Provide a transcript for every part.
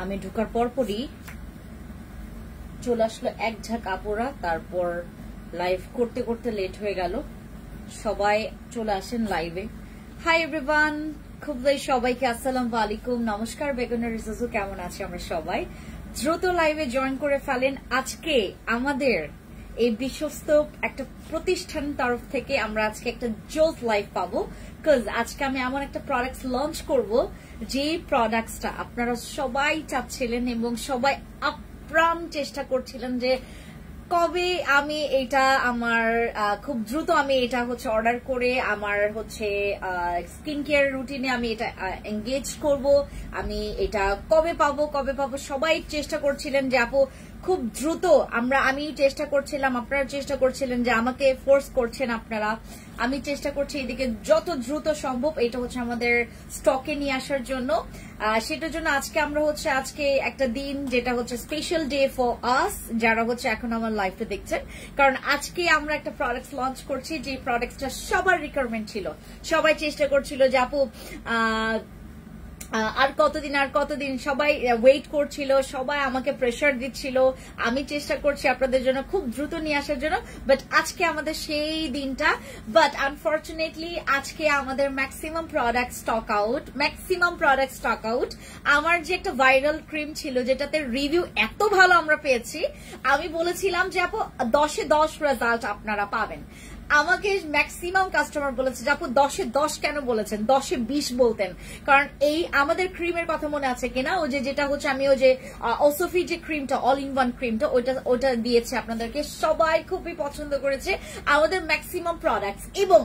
আমি ঢোকার পরপরই চলে আসলো এক ঝাঁক আপুরা, তারপর লাইভ করতে করতে লেট হয়ে গেল। সবাই চলে আসেন লাইভে। হাই এভরিওয়ান, খুব সবাইকে আসসালামু আলাইকুম, নমস্কার। বেগুনের রিজু কেমন আছে? আমরা সবাই দ্রুত লাইভে জয়েন করে ফেলেন। আজকে আমাদের এই বিশ্বস্ত একটা প্রতিষ্ঠান তরফ থেকে আমরা আজকে একটা জোস লাইভ পাবো, বিকজ আজকে আমি এমন একটা প্রোডাক্ট লঞ্চ করব যে প্রোডাক্টটা আপনারা সবাই চাচ্ছিলেন এবং সবাই আপ্রাণ চেষ্টা করছিলেন যে কবে আমি এটা আমার খুব দ্রুত আমি এটা অর্ডার করে আমার স্কিন কেয়ার রুটিনে আমি এটা এঙ্গেজ করব। আমি এটা কবে পাবো সবাই চেষ্টা করছিলেন যে আপু খুব দ্রুত আমি চেষ্টা করছিলাম, আপনারা চেষ্টা করছিলেন যে আমাকে ফোর্স করছেন আপনারা। আমি চেষ্টা করছি এদিকে যত দ্রুত সম্ভব এটা আমাদের স্টকে নিয়ে আসার জন্য। সেটার জন্য আজকে আমরা আজকে একটা দিন যেটা স্পেশাল ডে ফর আস, যারা এখন আমার লাইফে দেখছেন, কারণ আজকে আমরা একটা প্রোডাক্ট লঞ্চ করছি যে প্রোডাক্টটা সবার রিকোয়ারমেন্ট ছিল। সবাই চেষ্টা করছিল যে আপু আর কতদিন সবাই ওয়েট করছিল, সবাই আমাকে প্রেশার দিচ্ছিল। আমি চেষ্টা করছি আপনাদের জন্য খুব দ্রুত নিয়ে আসার জন্য, বাট আজকে আমাদের সেই দিনটা। বাট আনফর্চুনেটলি আজকে আমাদের ম্যাক্সিমাম প্রোডাক্ট স্টক আউট। আমার যে একটা ভাইরাল ক্রিম ছিল যেটাতে রিভিউ এত ভালো আমরা পেয়েছি, আমি বলেছিলাম যে আপু 10-এ 10 রেজাল্ট আপনারা পাবেন। আমাকে ম্যাক্সিমাম কাস্টমার বলেছে যে আপু 10-এ 10 কেন বলেছেন, 10-এ 20 বলতেন। কারণ এই আমাদের ক্রিমের কথা মনে আছে কিনা, যেটা আমি ওসোফি যে ক্রিমটা, অল ইন ওয়ান ক্রিমটা, ওটা দিয়েছে আপনাদেরকে, সবাই খুবই পছন্দ করেছে আমাদের ম্যাক্সিমাম প্রোডাক্টস। এবং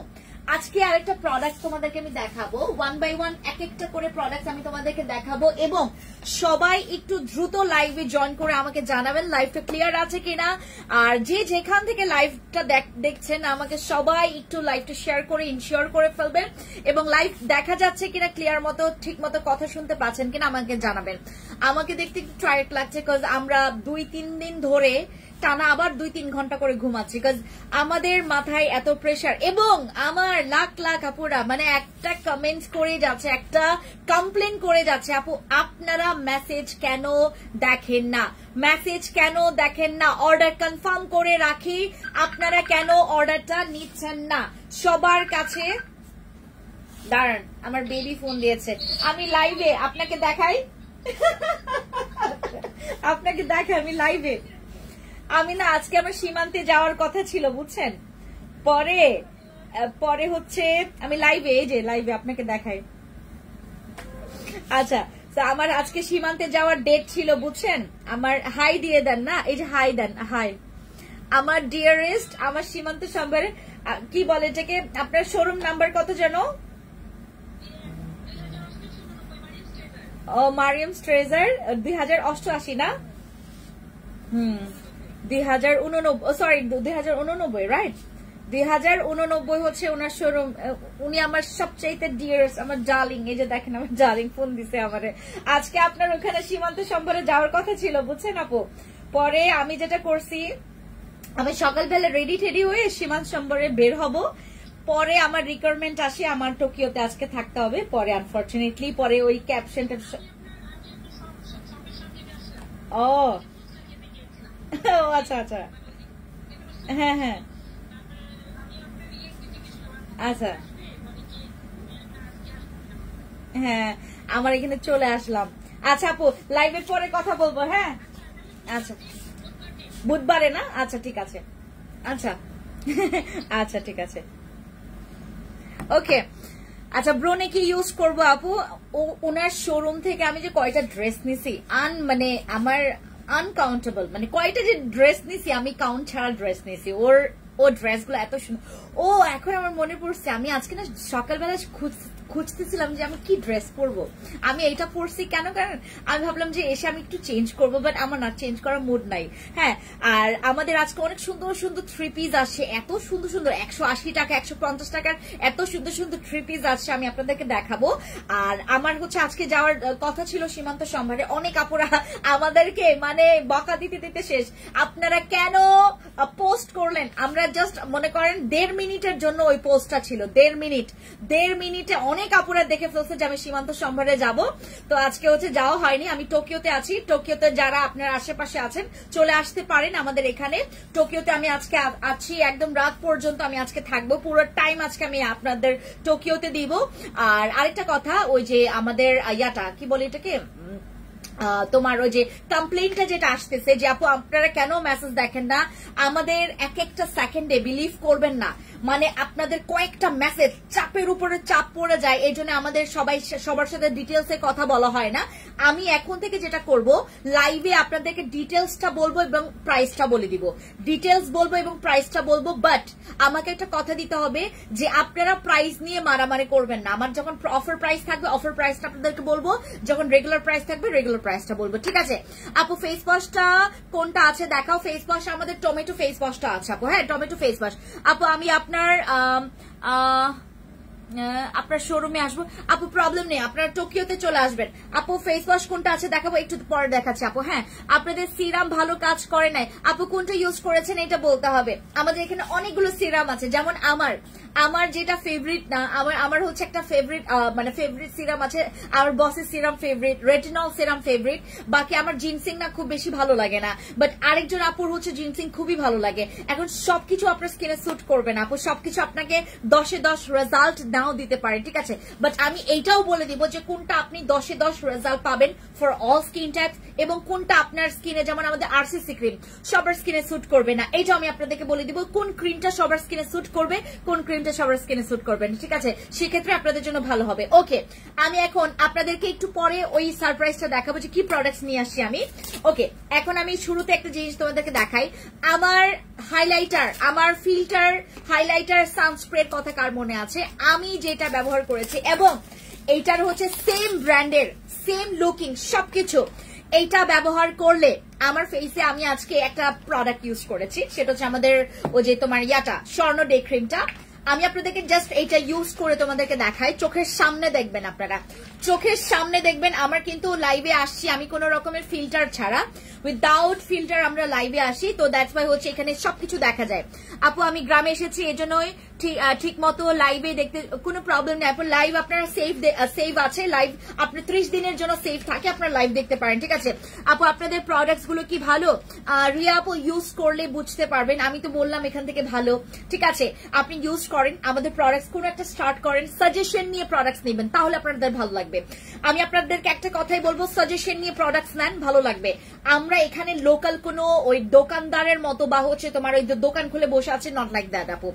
আজকে আরেকটা প্রোডাক্ট তোমাদেরকে আমি দেখাবো, 1 বাই 1 এক একটা করে প্রোডাক্ট আমি তোমাদেরকে দেখাবো। এবং সবাই একটু দ্রুত লাইভে জয়েন করে আমাকে জানাবেন লাইভটা ক্লিয়ার আছে কিনা। আর যে যেখান থেকে লাইভটা দেখছেন আমাকে সবাই একটু লাইভটা শেয়ার করে ইনশিওর করে ফেলবেন, এবং লাইভ দেখা যাচ্ছে কিনা ক্লিয়ার মতো ঠিক মতো কথা শুনতে পাচ্ছেন কিনা আমাকে জানাবেন। আমাকে দেখতে একটু টায়ার্ড লাগছে, বিকজ আমরা 2-3 দিন ধরে টানা আবার 2-3 ঘন্টা করে ঘুমাচ্ছি, বিকজ আমাদের মাথায় এত প্রেশার। এবং আমার লাখ লাখ আপুরা একটা কমেন্টস করে যাচ্ছে, একটা কমপ্লেন করে যাচ্ছে, আপু আপনারা মেসেজ কেন দেখেন না, অর্ডার কনফার্ম করে রাখি, আপনারা কেন অর্ডারটা নিচ্ছেন না। সবার কাছে দাঁড়ান, আমার বেবি ফোন দিয়েছে, আমি লাইভে আপনাকে দেখাই আমি লাইভে। আমি না আজকে আমার সীমান্তে যাওয়ার কথা ছিল বুঝছেন, পরে আমি লাইভে, এই যে লাইভে আপনাকে দেখাই। আচ্ছা, আমার আজকে সীমান্তে যাওয়ার ডেট ছিল বুঝছেন। আমার হাই দিয়ে দেন না, এই যে হাই দেন, হাই আমার ডিয়ারেস্ট, আমার সীমান্ত সম্বরে কি বলে এটাকে, আপনার শোরুম নাম্বার কত যেন? ও মারিয়াম ট্রেজার 2088 না? 2089, সরি 2089, রাইট? 2089 ওনার শোরুম। উনি আমার সবচাইতে ডিয়ারেস্ট, আমার ডার্লিং। এই যে দেখেন আমার ডার্লিং ফোন দিছে আমারে। আজকে আপনার ওখানে সীমান্ত সম্বরে যাওয়ার কথা ছিল বুঝছেন আপু। পরে আমি যেটা করছি, আমি সকালবেলা রেডি টেডি হয়ে সীমান্ত সম্বরে বের হব। পরে আমার রিকোয়ারমেন্ট আসে আমার টোকিওতে আজকে থাকতে হবে। পরে আনফর্চুনেটলি পরে ওই ক্যাপশনটা আচ্ছা হ্যাঁ আচ্ছা হ্যাঁ, আমার এখানে চলে আসলাম। আচ্ছা আপু লাইভের পরে কথা বলবো। হ্যাঁ আচ্ছা, বুধবারে না? আচ্ছা ঠিক আছে, আচ্ছা ঠিক আছে, ওকে। আচ্ছা ব্রোনে কি ইউজ করবো আপু? ওনার শোরুম থেকে আমি যে কয়টা ড্রেস নিছি, আমার আনকাউন্টেবল, কয়টা যে ড্রেস নিছি, আমি কাউন্ট ছাড়া ড্রেস নিছি। ও ড্রেসগুলো এত সুন্দর। এখন আমার মনে পড়ছে, আমি আজকে না সকালবেলা খুঁজতেছিলাম যে আমি কি ড্রেস পরবো। আমি এইটা পরছি কেন, কারণ আমি ভাবলাম যে এসে আমি একটু চেঞ্জ করবো, বাট আমার না চেঞ্জ করার মুড নাই। হ্যাঁ, আর আমাদের আজকে অনেক সুন্দর সুন্দর 3 পিস আসছে, এত সুন্দর সুন্দর 180 টাকা 150 টাকার এত সুন্দর সুন্দর 3 পিস আসছে, আমি আপনাদেরকে দেখাবো। আর আমার আজকে যাওয়ার কথা ছিল সীমান্ত সম্ভারে। অনেক আপুরা আমাদেরকে বকা দিতে শেষ, আপনারা কেন পোস্ট করলেন? আমরা জাস্ট মনে করেন 1.5 মিনিটের জন্য ওই পোস্টটা ছিল, 1.5 মিনিটে অনেক আপুরা দেখে ফেলছে যে আমি সীমান্ত সম্ভারে যাব, তো আজকে হচ্ছে যাওয়া হয়নি। আমি টোকিওতে আছি। টোকিওতে যারা আপনার আশেপাশে আছেন চলে আসতে পারেন আমাদের এখানে। টোকিওতে আমি আজকে আছি, একদম রাত পর্যন্ত আমি আজকে থাকবো, পুরো টাইম আজকে আমি আপনাদের টোকিওতে দিব। আর আরেকটা কথা, ওই যে আমাদের ইয়াটা কি বলে এটাকে, তোমার ওই যে কমপ্লেইনটা যেটা আসতেছে যে আপু আপনারা কেন মেসেজ দেখেন না, আমাদের এক একটা সেকেন্ডে বিলিভ করবেন না, মানে আপনাদের কয়েকটা মেসেজ চাপের উপরে চাপ পড়ে যায়, এই জন্য আমাদের সবার সাথে ডিটেলসে কথা বলা হয় না। আমি এখন থেকে যেটা করব, লাইভে আপনাদেরকে ডিটেলসটা বলবো এবং প্রাইসটা বলে দিব, ডিটেলস বলবো এবং প্রাইসটা বলবো। বাট আমাকে একটা কথা দিতে হবে যে আপনারা প্রাইস নিয়ে মারামারি করবেন না। আমার যখন অফার প্রাইস থাকবে অফার প্রাইসটা আপনাদেরকে বলবো, যখন রেগুলার প্রাইস থাকবে রেগুলার প্রাইসটা বলবো, ঠিক আছে? আপু ফেস ওয়াশটা কোনটা আছে দেখাও। ফেস ওয়াশ আমাদের টমেটো ফেস ওয়াশটা আছে আপু। হ্যাঁ, টমেটো ফেস ওয়াশ আপু। আমি আপনার আপনার শোরুমে আসবো আপু, প্রবলেম নেই, আপনারা টোকিওতে চলে আসবেন। আপু ফেস ওয়াশ কোনটা আছে দেখাবো, একটু পরে দেখাচ্ছি আপু। হ্যাঁ, আপনাদের সিরাম ভালো কাজ করে নাই আপু, কোনটা ইউজ করেছেন এটা বলতে হবে। আমাদের এখানে অনেকগুলো সিরাম আছে, যেমন আমার যেটা ফেভারিট না, আমার হচ্ছে একটা ফেভারিট মানে ফেভারিট সিরাম আছে, আমার বসের serum favourite, retinol serum favourite. বাকি আমার জিনসিং না খুব বেশি ভালো লাগে না, বাট আরেকজন আপুর হচ্ছে জিনসিং খুবই ভালো লাগে। এখন সবকিছু আপনার স্কিনে স্যুট করবে না আপু, সবকিছু আপনাকে 10-এ 10 রেজাল্ট নাও দিতে পারে, ঠিক আছে? বাট আমি এইটাও বলে দিব যে কোনটা আপনি 10-এ 10 রেজাল্ট পাবেন ফর অল স্কিন টাইপস, এবং কোনটা আপনার স্কিনে, যেমন আমাদের আরসিসি ক্রিম সবার স্কিনে স্যুট করবে না, এইটাও আমি আপনাদেরকে বলে দিব কোন ক্রিমটা সবার স্কিনে স্যুট করবে, কোন ক্রিমটা সবার স্কিনে স্যুট করবে না, ঠিক আছে? সেক্ষেত্রে আপনাদের জন্য ভালো হবে। ওকে, আমি এখন আপনাদেরকে একটু পরে ওই সারপ্রাইজটা দেখাবো যে কি প্রোডাক্টস নিয়ে আসছি আমি। ওকে, এখন আমি শুরুতে একটা জিনিস তোমাদেরকে দেখাই। আমার হাইলাইটার, আমার ফিল্টার হাইলাইটার সানস্প্রের কথা কার মনে আছে? আমি যেটা ব্যবহার করেছি, এবং এইটার হচ্ছে সেম ব্র্যান্ডের, সেম লুকিং সবকিছু, এইটা ব্যবহার করলে আমার ফেসে আমি আজকে একটা প্রোডাক্ট ইউজ করেছি, সেটা হচ্ছে আমাদের ওই যে তোমার ইয়াটা স্বর্ণ ডে ক্রিমটা। আমি আপনাদেরকে জাস্ট এইটা ইউজ করে তোমাদেরকে দেখাই, চোখের সামনে দেখবেন, আপনারা চোখের সামনে দেখবেন। আমার কিন্তু লাইভে আসছি আমি কোন রকমের ফিল্টার ছাড়া, উইদাউট ফিল্টার আমরা লাইভে আসি, তো দ্যাটস ওয়াই হচ্ছে এখানে সবকিছু দেখা যায়। আপু আমি গ্রামে এসেছি, এজন্যই ঠিক মতো লাইভে দেখতে কোনো প্রবলেম নেই আপু। লাইভ আপনারা সেভ আছে, লাইভ আপনার 30 দিনের জন্য সেভ থাকে, আপনারা লাইভ দেখতে পারেন, ঠিক আছে? আপু আপনাদের প্রোডাক্টস গুলো কি ভালো? রিয়া আপু ইউজ করলে বুঝতে পারবেন, আমি তো বললাম এখান থেকে ভালো, ঠিক আছে? আপনি ইউজ করেন আমাদের প্রোডাক্টস, কোন একটা স্টার্ট করেন, সাজেশন নিয়ে প্রোডাক্টস নেবেন, তাহলে আপনাদের ভালো লাগবে। আমি আপনাদেরকে একটা কথাই বলবো, সাজেশন নিয়ে প্রোডাক্টস নেন, ভালো লাগবে। আমরা এখানে লোকাল কোনো ওই দোকানদারের মতো বা হচ্ছে তোমার ওই দোকান খুলে বসে আছে, নট লাইক দ্যাট আপু।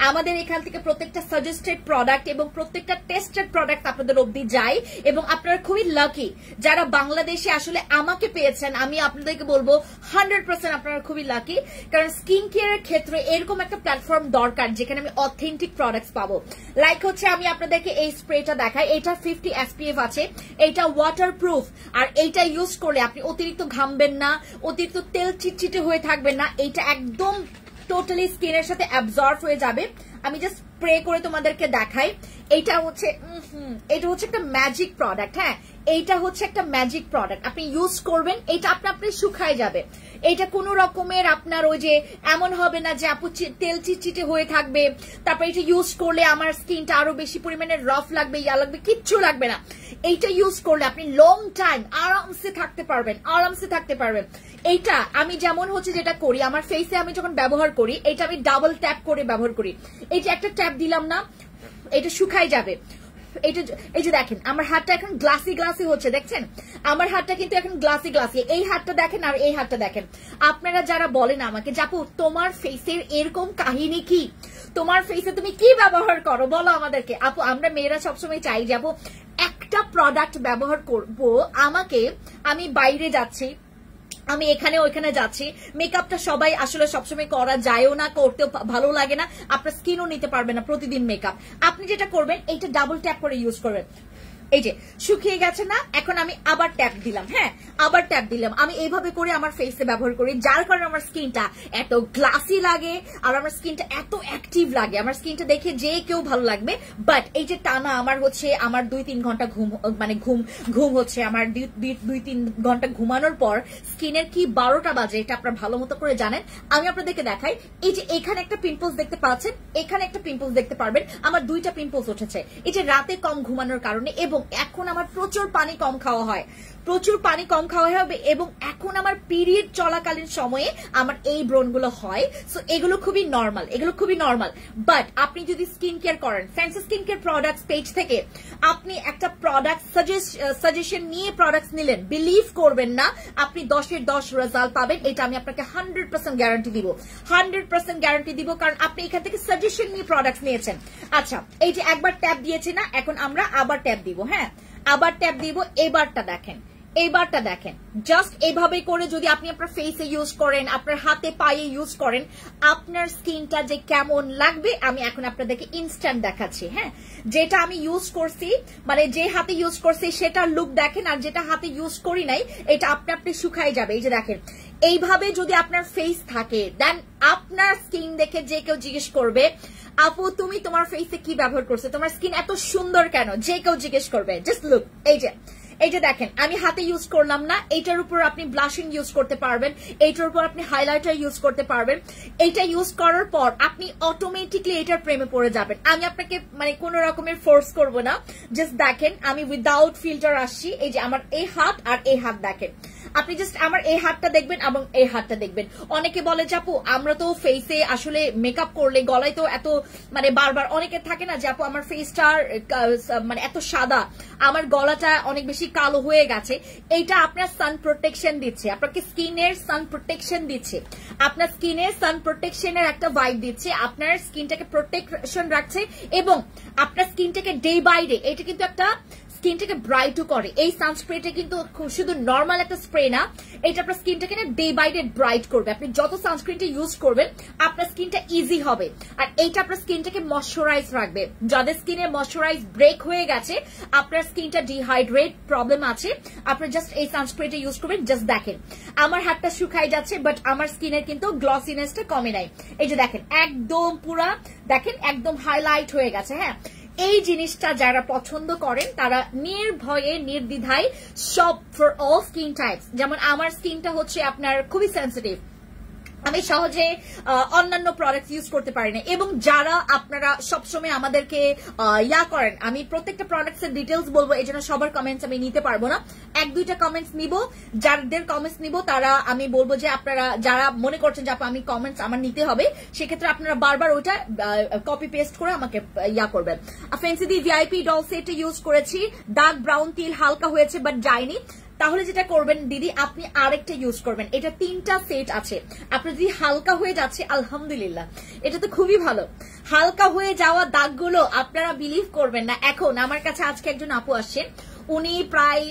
আমাদের এখান থেকে প্রত্যেকটা সাজেস্টেড প্রোডাক্ট এবং প্রত্যেকটা টেস্টেড প্রোডাক্ট আপনাদের অবধি যায়, এবং আপনারা খুবই লাকি যারা বাংলাদেশে আসলে আমাকে পেয়েছেন। আমি আপনাদেরকে বলবো 100% আপনারা খুবই লাকি, কারণ স্কিন কেয়ারের ক্ষেত্রে এরকম একটা প্ল্যাটফর্ম দরকার যেখানে আমি অথেন্টিক প্রোডাক্টস পাবো। লাইক হচ্ছে আমি আপনাদেরকে এই স্প্রেটা দেখাই, এটা 50 SPF আছে, এটা ওয়াটারপ্রুফ, আর এইটা ইউজ করলে আপনি অতিরিক্ত ঘামবেন না, অতিরিক্ত তেল চিটচিটে হয়ে থাকবেন না, এইটা একদম টোটালি স্কিনের সাথে অ্যাবজর্ব হয়ে যাবে। আমি জাস্ট স্প্রে করে তোমাদেরকে দেখাই। এটা হচ্ছে একটা ম্যাজিক প্রোডাক্ট। হ্যাঁ, এইটা হচ্ছে একটা ম্যাজিক প্রোডাক্ট, আপনি ইউজ করবেন, এটা আপনি শুকায় যাবে। এটা কোনো রকমের আপনার ওই যে এমন হবে না যে আপু তেল চিটচিটে হয়ে থাকবে, তারপর এটা ইউজ করলে আমার স্কিনটা আরো বেশি পরিমাণে রাফ লাগবে, ইয়া লাগবে, কিচ্ছু লাগবে না। এইটা ইউজ করলে আপনি লং টাইম আরামসে থাকতে পারবেন। এইটা আমি যেমন হচ্ছে যেটা করি, আমার ফেসে আমি যখন ব্যবহার করি, এটা আমি ডাবল ট্যাপ করে ব্যবহার করি। এই যে একটা ট্যাপ দিলাম না, এটা শুকাই যাবে। এই যে দেখেন আমার হাতটা এখন গ্লাসি হচ্ছে, দেখছেন আমার হাতটা কিন্তু এখন গ্লাসি। এই হাতটা দেখেন আর এই হাতটা দেখেন। আপনারা যারা বলেন আমাকে যে আপু তোমার ফেসের এরকম কাহিনী কি, তোমার ফেসে তুমি কি ব্যবহার করো বলো আমাদেরকে। আপু আমরা মেয়েরা সবসময় চাই যে আপু একটা প্রোডাক্ট ব্যবহার করবো, আমি বাইরে যাচ্ছি, আমি এখানে ওইখানে যাচ্ছি, মেকআপটা সবাই আসলে সবসময় করা যায়ও না, করতেও ভালো লাগে না, আপনার স্কিনও নিতে পারবে না প্রতিদিন মেকআপ। আপনি যেটা করবেন, এইটা ডাবল ট্যাপ করে ইউজ করবেন। এই যে শুকিয়ে গেছে না, এখন আমি আবার ট্যাপ দিলাম। হ্যাঁ, আবার ট্যাপ দিলাম। আমি এইভাবে করে আমার ফেসে ব্যবহার করি, যার কারণে আমার স্কিনটা এত গ্লাসি লাগে আর আমার স্কিনটা এত অ্যাক্টিভ লাগে। আমার স্কিনটা দেখে যে কেউ ভালো লাগবে। বাট এই যে টানা আমার হচ্ছে আমার 2-3 ঘন্টা ঘুম, মানে ঘুম হচ্ছে আমার 2-3 ঘন্টা ঘুমানোর পর স্কিনের কি 12টা বাজে, এটা আপনারা ভালো মতো করে জানেন। আমি আপনাদেরকে দেখাই, এই যে এখানে একটা পিম্পলস দেখতে পাচ্ছেন, এখানে একটা পিম্পলস দেখতে পারবেন। আমার 2টা পিম্পলস উঠেছে, এই যে রাতে কম ঘুমানোর কারণে। এবং এখন আমার প্রচুর পানি কম খাওয়া হয়, প্রচুর পানি কম খাওয়া হবে। এবং এখন আমার পিরিয়ড চলাকালীন সময়ে আমার এই ব্রণগুলো হয়। সো এগুলো খুবই নর্মাল, এগুলো খুবই নর্মাল। বাট আপনি যদি স্কিন কেয়ার করেন, fancy skin care products page থেকে আপনি একটা প্রোডাক্ট সাজেশন নিয়ে প্রোডাক্টস নিলেন, বিলিভ করবেন না আপনি 10-এর 10 রেজাল্ট পাবেন। এটা আমি আপনাকে 100% গ্যারান্টি দিব, 100% গ্যারান্টি দিব, কারণ আপনি এখান থেকে সাজেশন নিয়ে প্রোডাক্টস নিয়েছেন। আচ্ছা, এই যে একবার ট্যাপ দিয়েছি না, এখন আমরা আবার ট্যাপ দিব। হ্যাঁ, আবার ট্যাপ দিব। এবারটা দেখেন, এইবারটা দেখেন। জাস্ট এইভাবে করে যদি আপনি আপনার ফেসে ইউজ করেন, আপনার হাতে পায়ে ইউজ করেন, আপনার স্কিনটা যে কেমন লাগবে আমি এখন আপনাদেরকে ইনস্ট্যান্ট দেখাচ্ছি। হ্যাঁ, যেটা আমি ইউজ করছি, মানে যে হাতে ইউজ করছি সেটার লুক দেখেন, আর যেটা হাতে ইউজ করি নাই এটা আপনি আপনি শুকাই যাবে। এই যে দেখেন, এইভাবে যদি আপনার ফেস থাকে, দেন আপনার স্কিন দেখে যে কেউ জিজ্ঞেস করবে আপু তুমি তোমার ফেসে কি ব্যবহার করছো, তোমার স্কিন এত সুন্দর কেন, যে কেউ জিজ্ঞেস করবে। জাস্ট লুক, এই যে দেখেন আমি হাতে ইউজ করলাম না, এইটার উপর আপনি ব্লাশিং ইউজ করতে পারবেন, এইটার উপর আপনি হাইলাইটার ইউজ করতে পারবেন। এইটা ইউজ করার পর আপনি অটোমেটিকলি এটার প্রেমে পড়ে যাবেন। আমি আপনাকে মানে কোনো রকমের ফোর্স করব না, জাস্ট দেখেন আমি উইদাউট ফিল্টার আসছি। এই যে আমার এই হাত আর এই হাত দেখেন, আপনি জাস্ট আমার এই হাতটা দেখবেন এবং এই হাতটা দেখবেন। অনেকে বলে যে আপু আমরা তো ফেসে আসলে মেকআপ করলে গলায় তো এত মানে বারবার অনেকে থাকে না যে আপু আমার ফেসটার মানে এত সাদা, আমার গলাটা অনেক বেশি কালো হয়ে গেছে। এইটা আপনার সান প্রোটেকশন দিচ্ছে, আপনাকে স্কিনের সান প্রোটেকশন দিচ্ছে, আপনার স্কিনের সান প্রোটেকশনের একটা ভাইব দিচ্ছে, আপনার স্কিনটাকে প্রোটেকশন রাখছে এবং আপনার স্কিনটাকে ডে বাই ডে এটা কিন্তু একটা স্কিনটাকে ব্রাইটও করে। এই সানস্প্রেটা কিন্তু শুধু নর্মাল একটা স্প্রে না, এটা আপনার স্কিনটাকে না ডে বাই ডে ব্রাইট করবে। আপনি যত সানস্ক্রিনটা ইউজ করবেন আপনার স্কিনটা ইজি হবে, আর এইটা আপনার স্কিনটাকে ময়শ্চারাইজ রাখবে। যাদের স্কিনে ময়শ্চারাইজ ব্রেক হয়ে গেছে, আপনার স্কিনটা ডিহাইড্রেট প্রবলেম আছে, আপনি জাস্ট এই সানস্ক্রিনটা ইউজ করবেন। জাস্ট দেখেন আমার হাতটা শুকাই যাচ্ছে, বাট আমার স্কিনের কিন্তু গ্লসিনেসটা কমে নাই। এই যে দেখেন একদম পুরা দেখেন একদম হাইলাইট হয়ে গেছে। হ্যাঁ, এই জিনিসটা যারা পছন্দ করেন তারা নির্ভয়ে নির্দ্বিধায় সব ফর অল স্কিন টাইপস, যেমন আমার স্কিনটা হচ্ছে আপনার খুবই সেন্সিটিভ, আমি সহজে অন্যান্য প্রোডাক্ট ইউজ করতে পারি না। এবং যারা আপনারা সবসময় আমাদেরকে ইয়া করেন, আমি প্রত্যেকটা প্রোডাক্টস এর ডিটেলস বলবো, এই জন্য সবার কমেন্টস আমি নিতে পারবো না, 1-2টা কমেন্টস নিব। যাদের কমেন্টস নিব তারা আমি বলবো যে আপনারা যারা মনে করছেন যে আমি কমেন্টস আমার নিতে হবে, সেক্ষেত্রে আপনারা বারবার ওইটা কপি পেস্ট করে আমাকে ইয়া করবেন। ফ্যান্সি দি ভিআইপি ডল সেট ইউজ করেছি, ডার্ক ব্রাউন তিল হালকা হয়েছে বাট যায়নি। তাহলে যেটা করবেন দিদি, আপনি আরেকটা ইউজ করবেন। এটা 3টা সেট আছে, আপনার যদি হালকা হয়ে যাচ্ছে আলহামদুলিল্লাহ, এটা তো খুবই ভালো। হালকা হয়ে যাওয়া দাগগুলো আপনারা বিলিভ করবেন না। এখন আমার কাছে আজকে একজন আপু আসছেন, উনি প্রায়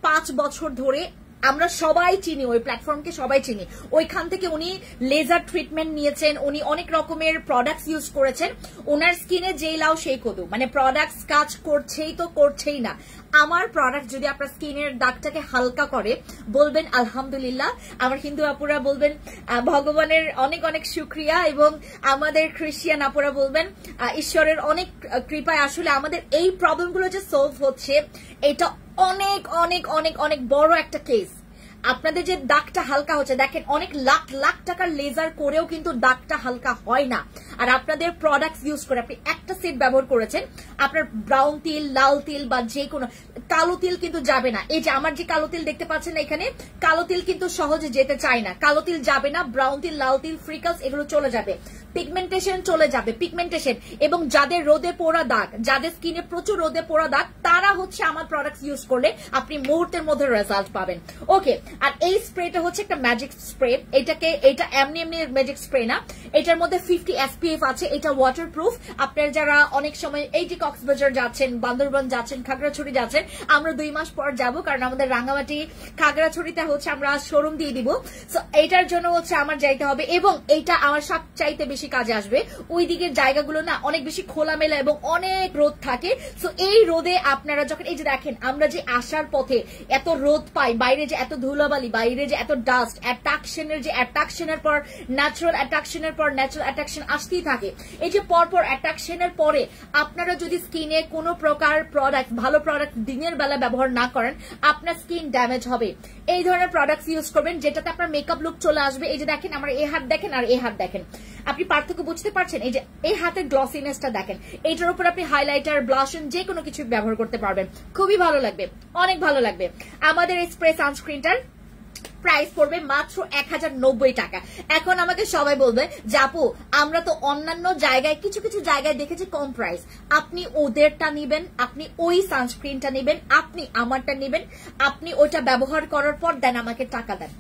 5 বছর ধরে, আমরা সবাই চিনি ওই প্ল্যাটফর্মকে, সবাই চিনি, ওইখান থেকে উনি লেজার ট্রিটমেন্ট নিয়েছেন, উনি অনেক রকমের প্রোডাক্টস ইউজ করেছেন। ওনার স্কিনে যেই লাও সেই কদু, মানে প্রোডাক্টস কাজ করছেই তো করছেই না। আমার প্রোডাক্ট যদি আপনার স্কিনের দাগটাকে হালকা করে, বলবেন আলহামদুলিল্লাহ। আমার হিন্দু আপুরা বলবেন ভগবানের অনেক অনেক শুক্রিয়া, এবং আমাদের খ্রিস্টিয়ান আপুরা বলবেন ঈশ্বরের অনেক কৃপায় আসলে আমাদের এই প্রবলেমগুলো যে সলভ হচ্ছে, এটা অনেক অনেক অনেক অনেক বড় একটা কেস। আপনাদের যে দাগটা হালকা হচ্ছে, দেখেন অনেক লাখ লাখ টাকার লেজার করেও কিন্তু দাগটা হালকা হয় না। আর আপনাদের প্রোডাক্টস ইউজ করে আপনি একটা সেট ব্যবহার করেছেন, আপনার ব্রাউন তিল, লাল তিল বা যে কোনো কালো তিল কিন্তু যাবে না। এই যে আমার যে কালো তিল দেখতে পাচ্ছেন এখানে, কালো তিল কিন্তু সহজে যেতে চায় না, কালো তিল যাবে না, ব্রাউন তিল, লাল তিল, ফ্রিকলস এগুলো চলে যাবে, পিগমেন্টেশন চলে যাবে, পিগমেন্টেশন। এবং যাদের রোদে পোড়া দাগ, যাদের স্কিনে প্রচুর রোদে পোড়া দাগ, তারা হচ্ছে আমার প্রোডাক্টস ইউজ করলে আপনি মুহূর্তের মধ্যে রেজাল্ট পাবেন। ওকে, আর এই স্প্রেটা হচ্ছে একটা ম্যাজিক স্প্রে, এটা এমনি এমনি ম্যাজিক স্প্রে না, এটার মধ্যে 50 SPF আছে, এটা ওয়াটারপ্রুফ। আপনার যারা অনেক সময় এই যে কক্সবাজার যাচ্ছেন, বান্দরবান যাচ্ছেন, খাগড়াছড়ি যাচ্ছেন, আমরা 2 মাস পর যাব, কারণ আমাদের রাঙ্গামাটি খাগড়াছড়িতে হচ্ছে আমরা শোরুম দিয়ে দিব। সো এটার জন্য হচ্ছে আমার যাইতে হবে, এবং এইটা আমার সবচাইতে বেশি বেশি কাজে আসবে। ওই দিকের জায়গাগুলো না অনেক বেশি খোলামেলা এবং অনেক রোদ থাকে। সো এই রোদে আপনারা যখন এই যে দেখেন আমরা যে আসার পথে এত রোদ পাই, বাইরে যে এত ধুলাবালি, বাইরে যে এত ডাস্ট, অ্যাট্রাকশনের পর ন্যাচারাল অ্যাট্রাকশন আসতেই থাকে। এই যে পরপর অ্যাট্রাকশনের পরে আপনারা যদি স্কিনে কোনো প্রকার প্রোডাক্ট, ভালো প্রোডাক্ট দিনের বেলা ব্যবহার না করেন, আপনার স্কিন ড্যামেজ হবে। এই ধরনের প্রোডাক্ট ইউজ করবেন যেটাতে আপনার মেকআপ লুক চলে আসবে। এই যে দেখেন আমার এই হাত দেখেন আর এই হাত দেখেন, আপনি পার্থক্য বুঝতে পারছেন? এই যে এই হাতের গ্লসিনেসটা দেখেন, এইটার উপর আপনি হাইলাইটার, ব্লাশন যে কোনো কিছু ব্যবহার করতে পারবেন, খুবই ভালো লাগবে, অনেক ভালো লাগবে। আমাদের এই স্প্রে সানস্ক্রিনটার প্রাইস পড়বে মাত্র 1090 টাকা। এখন আমাকে সবাই বলবে যে আপু আমরা তো অন্যান্য জায়গায় কিছু কিছু জায়গায় দেখেছি কম প্রাইস, আপনি ওদেরটা নিবেন, আপনি ওই সানস্ক্রিনটা নিবেন, আপনি আমারটা নিবেন, আপনি ওইটা ব্যবহার করার পর দেন আমাকে টাকা দেন,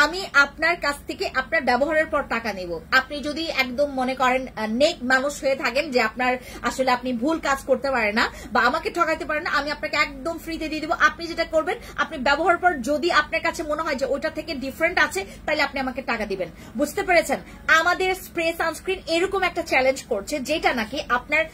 আমি আপনার কাছ থেকে আপনার ব্যবহারের পর টাকা নেব। আপনি যদি একদম মনে করেন নেক মানুষ হয়ে থাকেন যে আপনার আসলে আপনি ভুল কাজ করতে পারেন না বা আমাকে ঠকাইতে পারেন না, আমি আপনাকে একদম ফ্রিতে দিয়ে দিব। আপনি যেটা করবেন, আপনি ব্যবহার পর যদি আপনার কাছে মনে হয় যে ওটা থেকে ডিফারেন্ট আছে, তাহলে আপনি আমাকে টাকা দিবেন। বুঝতে পেরেছেন? আমাদের স্প্রে সানস্ক্রিন এরকম একটা চ্যালেঞ্জ করছে যেটা নাকি আপনার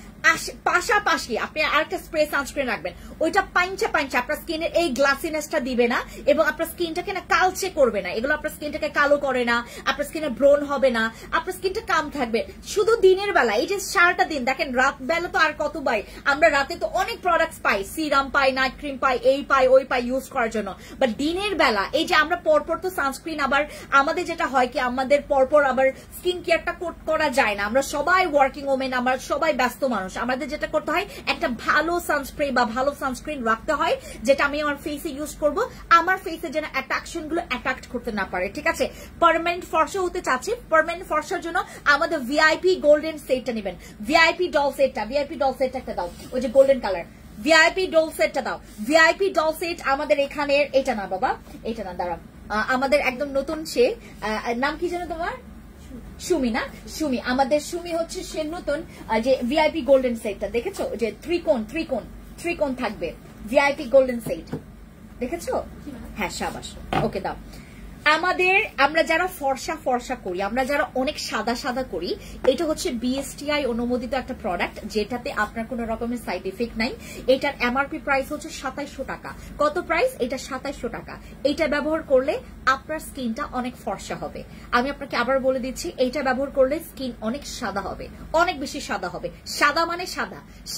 পাশাপাশি আপনি আরেকটা স্প্রে সানস্ক্রিন রাখবেন, ওইটা পাঞ্চা আপনার স্কিনের এই গ্লাসিনেসটা দিবে না এবং আপনার স্কিনটাকে না কালচে করবে না। এগুলো আপনার স্কিনটাকে কালো করে না, আপনার স্কিনে ব্রোন হবে না, আপনার স্কিনটা কাম থাকবে। শুধু দিনের বেলা, এই যে সারাটা দিন দেখেন, রাত বেলা তো আর কত পাই আমরা, রাতে তো অনেক প্রোডাক্টস পাই, সিরাম পাই, নাইট ক্রিম পাই, এই পাই ওই পাই ইউজ করার জন্য। বাট দিনের বেলা এই যে আমরা পরপর তো সানস্ক্রিন, আবার আমাদের যেটা হয় কি আমাদের পরপর আবার স্কিন কেয়ারটা করা যায় না, আমরা সবাই ওয়ার্কিং ওমেন, আমরা সবাই ব্যস্ত মানুষ, আমাদের যেটা করতে হয় একটা ভালো সানস্প্রে বা ভালো সানস্ক্রিন রাখতে হয় যেটা আমি আমার ফেসে ইউজ করব, আমার ফেসে যেন অ্যাট্রাকশন গুলো অ্যাট্রাক্ট করতে না পারে। ঠিক আছে? পার্মানেন্ট ফর্সা হতে চাচ্ছি, পার্মানেন্ট ফর্সার জন্য আমাদের ভিআইপি গোল্ডেন সেটটা নেবেন, ভিআইপি ডল সেটটা একটা দাও, ওই যে গোল্ডেন কালার ভিআইপি ডল সেটটা দাও। ভিআইপি ডল সেট আমাদের এখানে, এটা না বাবা, এটা না, দাঁড়া, আমাদের একদম নতুন, সে নাম কি জানো তোমার? সুমি না? সুমি, আমাদের সুমি হচ্ছে সে নতুন যে ভিআইপি গোল্ডেন সেটটা দেখেছো, যে ত্রিকোণ থাকবে ভিআইপি গোল্ডেন সেট, দেখেছো? হ্যাঁ, শাবাশ, ওকে দাও। আমরা যারা ফর্সা করি, আমরা যারা অনেক সাদা করি, এটা হচ্ছে বিএসটিআই অনুমোদিত একটা প্রোডাক্ট যেটাতে আপনার কোন রকমের সাইড এফেক্ট নাই। এটার এমআরপি প্রাইস হচ্ছে 2700 টাকা। কত প্রাইস? এটা 2700 টাকা। এটা ব্যবহার করলে আপনার স্কিনটা অনেক ফর্সা হবে। আমি আপনাকে আবার বলে দিচ্ছি, এইটা ব্যবহার করলে স্কিন অনেক সাদা হবে, অনেক বেশি সাদা হবে। সাদা মানে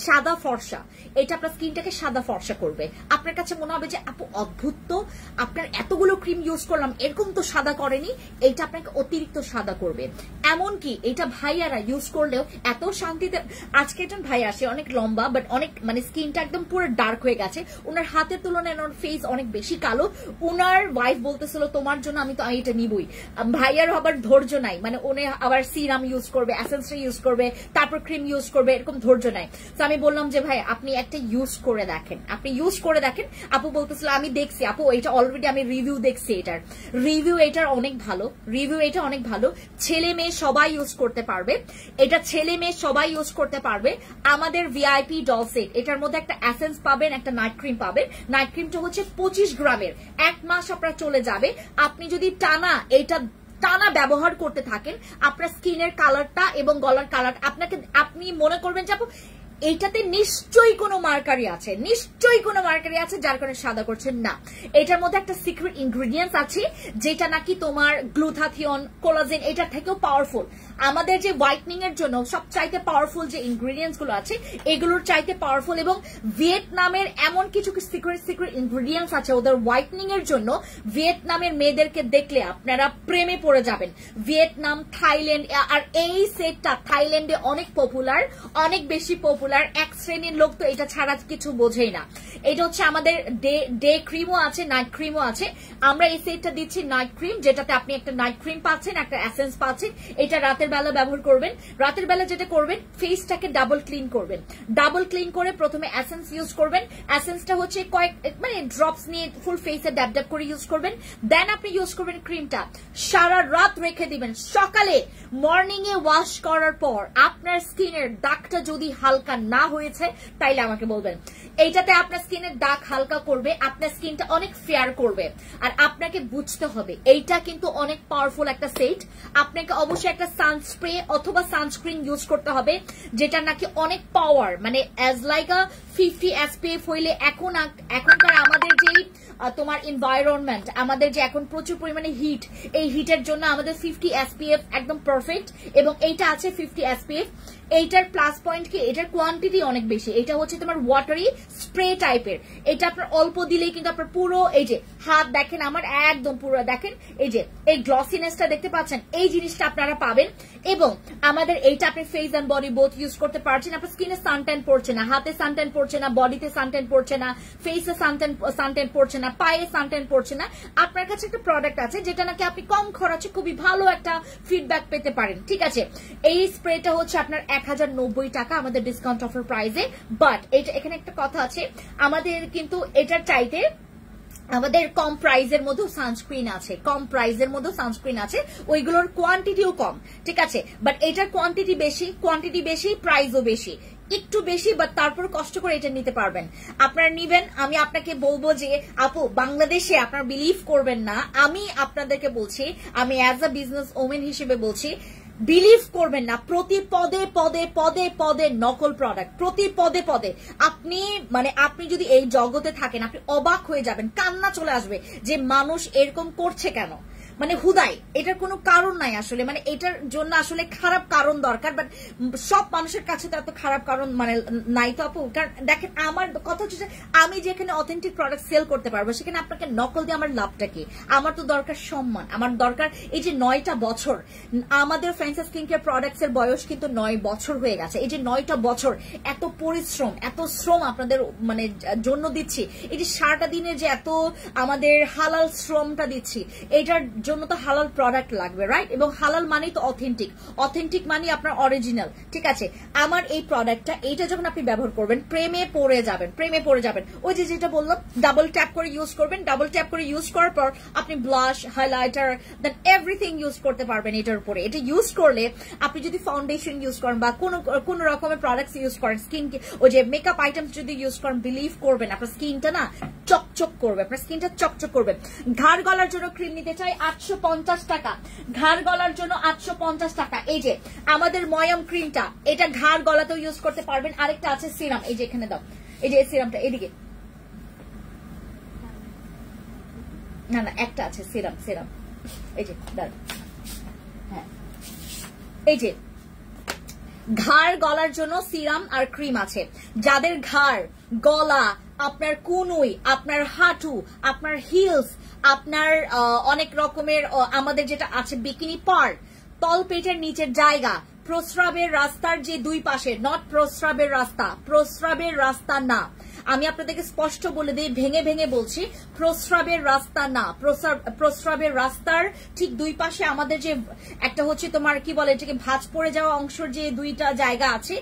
সাদা ফর্সা, এটা আপনার স্কিনটাকে সাদা ফর্সা করবে। আপনার কাছে মনে হবে যে আপু অদ্ভুত তো, আপনার এতগুলো ক্রিম ইউজ করলাম এরকম তো সাদা করেনি, এটা আপনাকে অতিরিক্ত সাদা করবে। এমনকি এটা ভাইয়ারা ইউজ করলেও এত শান্তিতে, আজকে একজন ভাই আসে অনেক লম্বা বাট অনেক মানে স্কিনটা একদম পুরো ডার্ক হয়ে গেছে, ওনার হাতের তুলনায় ওনার ফেস অনেক বেশি কালো। ওনার ওয়াইফ বলতেছিল তোমার জন্য আমি তো এটা নিবই। ভাইয়ারও আবার ধৈর্য নাই, মানে উনি আবার সিরাম ইউজ করবে, এসেন্সটা ইউজ করবে, তারপর ক্রিম ইউজ করবে, এরকম ধৈর্য নাই। তো আমি বললাম যে ভাই আপনি একটা ইউজ করে দেখেন, আপু বলতেছিল আমি দেখছি আপু, এটা অলরেডি আমি রিভিউ দেখছি, এটার রিভিউ এটার অনেক ভালো, ছেলে মেয়ে সবাই ইউজ করতে পারবে, এটা ছেলে মেয়ে সবাই ইউজ করতে পারবে। আমাদের ভিআইপি ডল সেট, এটার মধ্যে একটা এসেন্স পাবেন, একটা নাইট ক্রিম পাবেন। নাইট ক্রিমটা হচ্ছে 25 গ্রামের, 1 মাস আপনার চলে যাবে। আপনি যদি টানা ব্যবহার করতে থাকেন, আপনার স্কিনের কালারটা এবং গলার কালার আপনি মনে করবেন যে আপু এইটাতে নিশ্চয়ই কোনো মার্কারি আছে, যার কারণে সাদা করছেন না। এটার মধ্যে একটা সিক্রেট ইনগ্রেডিয়েন্টস আছে যেটা নাকি তোমার গ্লুথাথিয়ন, কোলাজেন এটার থেকেও পাওয়ারফুল। আমাদের যে হোয়াইটনিং এর জন্য সবচাইতে পাওয়ারফুল যে ইনগ্রেডিয়েন্টস গুলো আছে এগুলোর চাইতে পাওয়ারফুল, এবং ভিয়েতনামের এমন কিছু সিক্রেট ইনগ্রেডিয়েন্টস আছে ওদের হোয়াইটনিং এর জন্য। ভিয়েতনামের মেয়েদেরকে দেখলে আপনারা প্রেমে পড়ে যাবেন। ভিয়েতনাম, থাইল্যান্ড, আর এই সেটটা থাইল্যান্ডে অনেক পপুলার, অনেক বেশি পপুলার। এক শ্রেণীর লোক তো এটা ছাড়া কিছু বোঝেই না। এটা হচ্ছে আমাদের ডে ক্রিমও আছে, নাইট ক্রিমও আছে। আমরা এই সেটটা দিচ্ছি নাইট ক্রিম, যেটাতে আপনি একটা নাইট ক্রিম পাচ্ছেন, একটা এসেন্স পাচ্ছেন। এটা রাতের বেলা ব্যবহার করবেন। রাতের বেলা যেটা করবেন, ফেসটাকে ডাবল ক্লিন করবেন। ডাবল ক্লিন করে প্রথমে এসেন্স ইউজ করবেন। এসেন্সটা হচ্ছে মানে ড্রপস নিয়ে ফুল ফেসে ড্যাব ড্যাব করে ইউজ করবেন। দেন আপনি ইউজ করবেন ক্রিমটা, সারা রাত রেখে দিবেন। সকালে মর্নিং এ ওয়াশ করার পর আপনার স্কিনের দাগটা যদি হালকা না হয়েছে তাইলে আমাকে বলবেন। এইটাতে আপনার স্কিনের দাগ হালকা করবে, আপনার স্কিনটা অনেক ফেয়ার করবে। আর আপনাকে বুঝতে হবে এইটা কিন্তু অনেক পাওয়ারফুল একটা সেট। আপনাকে অবশ্যই একটা সান সানস্প্রে অথবা সানস্ক্রিন ইউজ করতে হবে, যেটা নাকি অনেক পাওয়ার, মানে অ্যাজ লাইক আ 50 SPF হইলে এখনকার আমাদের যেই তোমার এনভায়রনমেন্ট, আমাদের যে এখন প্রচুর পরিমাণে হিট, এই হিটের জন্য আমাদের 50 SPF একদম পারফেক্ট। এবং এইটা আছে 50 SPF। এইটার প্লাস পয়েন্ট কি, এটার কোয়ান্টিটি অনেক বেশি। এটা হচ্ছে তোমার ওয়াটারি স্প্রে টাইপের, এটা আপনার অল্প দিলেই কিন্তু আপনার পুরো এই যে হাত দেখেন আমার একদম পুরো দেখেন এই যে এই গ্লসিনেসটা দেখতে পাচ্ছেন, এই জিনিসটা আপনারা পাবেন। এবং আমাদের এইটা আপনি face and body both use করতে পারছেন। আপনার স্কিনে সানট্যান পড়ছে না, হাতে সানট্যান পড়ছে না, বডিতে সানট্যান পড়ছে না, ফেসে সানট্যান পড়ছে না, পায়ে সানট্যান পড়ছে না। আপনার কাছে একটা প্রোডাক্ট আছে যেটা নাকি আপনি কম খরচে খুবই ভালো একটা ফিডব্যাক পেতে পারেন, ঠিক আছে। এই স্প্রেটা হচ্ছে আপনার 1090 টাকা আমাদের ডিসকাউন্ট অফার প্রাইসে। বাট এটা এখানে একটা কথা আছে, আমাদের কিন্তু এটার চাইতে আমাদের কম প্রাইজের মধ্যেও সানস্ক্রিন আছে, কম প্রাইজের মধ্যেও সানস্ক্রিন আছে, ওইগুলোর কোয়ান্টিটিও কম, ঠিক আছে। বাট এটার কোয়ান্টিটি বেশি, প্রাইসও বেশি, একটু বেশি, বাট তারপর কষ্ট করে এটা নিতে পারবেন, আপনারা নিবেন। আমি আপনাকে বলবো যে আপু বাংলাদেশে আপনারা বিলিভ করবেন না, আমি আপনাদেরকে বলছি, আমি অ্যাজ আ বিজনেস ওমেন হিসেবে বলছি, বিলিভ করবেন না, প্রতি পদে পদে পদে পদে নকল প্রোডাক্ট, প্রতি পদে পদে। আপনি মানে আপনি যদি এই জগতে থাকেন আপনি অবাক হয়ে যাবেন, কান্না চলে আসবে যে মানুষ এরকম করছে কেন, মানে হুদাই, এটার কোনো কারণ নাই আসলে, মানে এটার জন্য আসলে খারাপ কারণ দরকার, বাট সব মানুষের কাছে তো এত খারাপ কারণ মানে নাই তো আপু। কারণ দেখেন আমার কথা হচ্ছে যে আমি যেখানে অথেন্টিক প্রোডাক্ট সেল করতে পারবো সেখানে আপনাকে নকল দিয়ে আমার লাভটা কি? আমার তো দরকার সম্মান, আমার দরকার এই যে 9টা বছর আমাদের ফ্যান্সি স্কিন কেয়ার প্রোডাক্টস এর বয়স কিন্তু 9 বছর হয়ে গেছে। এই যে 9টা বছর এত পরিশ্রম, এত শ্রম আপনাদের মানে জন্য দিচ্ছি, এই যে সারাটা দিনে যে এত আমাদের হালাল শ্রমটা দিচ্ছি, এটার জন্য তো হালাল প্রোডাক্ট লাগবে, রাইট? এবং হালাল মানেই তো অথেন্টিক মানে আপনার অরিজিনাল, ঠিক আছে। আমার এই প্রোডাক্টটা এইটা যখন আপনি ব্যবহার করবেন প্রেমে পড়ে যাবেন। ওই যে যেটা বললাম ডাবল ট্যাপ করে ইউজ করবেন, ডাবল ট্যাপ করে ইউজ করার পর আপনি blush, highlighter, then everything use করতে পারবেন এটার উপরে। এটা ইউজ করলে আপনি যদি ফাউন্ডেশন ইউজ করেন বা কোন রকমের প্রোডাক্টস ইউজ করেন, স্কিন ওই যে মেকআপ আইটেমস যদি ইউজ করেন, বিলিভ করবেন আপনার স্কিনটা না চকচক করবে, আপনার স্কিনটা চকচক করবে। ঘাড় গলার জন্য ক্রিম নিতে চাই 850 টাকা, ঘাড় গলার জন্য 850 টাকা। এই যে আমাদের ময়ম ক্রিমটা, এটা ঘাড় গলাতেও ইউজ করতে পারবেন। আরেকটা আছে সিরাম, এই যে এখানে দাও, এই যে সিরামটা এদিকে, না একটা আছে সিরাম, এই যে দাঁড়া, হ্যাঁ এই যে ঘাড় গলার জন্য সিরাম আর ক্রিম আছে। যাদের ঘাড় গলা, আপনার কুনুই, আপনার হাঁটু, আপনার হিলস, আপনার অনেক রকমের আমাদের যেটা আছে বিকিনি পার্ট, তল পেটের নিচের জায়গা, প্রস্রাবের রাস্তার যে দুই পাশে, নট প্রস্রাবের রাস্তা না, আমি আপনাদেরকে স্পষ্ট বলে দিই, ভেঙে বলছি, প্রস্রাবের রাস্তা না, প্রস্রাবের রাস্তার ঠিক দুই পাশে আমাদের যে একটা হচ্ছে তোমার কি বলে এটাকে ভাঁজ পড়ে যাওয়া অংশের যে দুইটা জায়গা আছে,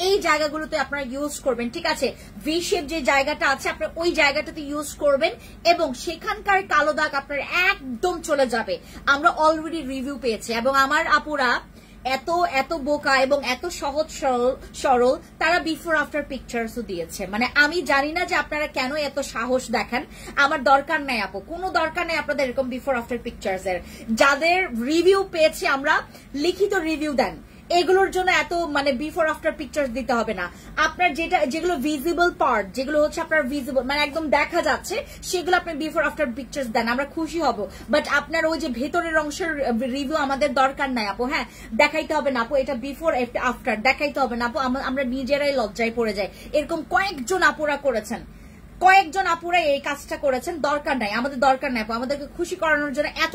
এই জায়গাগুলোতে আপনারা ইউজ করবেন, ঠিক আছে। ভি শেপ যে জায়গাটা আছে আপনার ওই জায়গাটাতে ইউজ করবেন এবং সেখানকার কালো দাগ আপনার একদম চলে যাবে। আমরা অলরেডি রিভিউ পেয়েছি এবং আমার আপুরা এত বোকা এবং এত সহজ সরল, তারা বিফোর আফটার পিকচার্সও দিয়েছে। মানে আমি জানি না যে আপনারা কেন এত সাহস দেখান, আমার দরকার নাই আপু, কোনো দরকার নেই আপনাদের এরকম বিফোর আফটার পিকচার্স এর। যাদের রিভিউ পেয়েছি আমরা, লিখিত রিভিউ দেন, এগুলোর জন্য এত মানে বিফোর আফটার পিকচার্স দিতে হবে না। আপনার যেগুলো ভিজিবল পার্ট, যেগুলো হচ্ছে আপনার ভিজিবল মানে একদম দেখা যাচ্ছে, সেগুলো আপনি বিফোর আফটার পিকচার্স দেন, আমরা খুশি হব। বাট আপনার ওই যে ভেতরের অংশের রিভিউ আমাদের দরকার নাই আপু, হ্যাঁ দেখাইতে হবে না আপু, এটা বিফোর আফটার দেখাইতে হবে না আপু, আমরা নিজেরাই লজ্জায় পড়ে যাই। এরকম কয়েকজন আপুরা করেছেন, এই কাজটা করেছেন, দরকার নাই, আমাদের দরকার নাই আপু, আমাদেরকে খুশি করানোর জন্য এত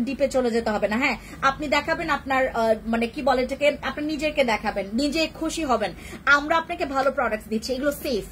ডিপে চলে যেতে হবে না। হ্যাঁ আপনি দেখাবেন আপনার মানে কি বলে এটাকে, আপনি নিজেকে দেখাবেন, নিজে খুশি হবেন, আমরা আপনাকে ভালো প্রোডাক্ট দিচ্ছি, এগুলো সেফ।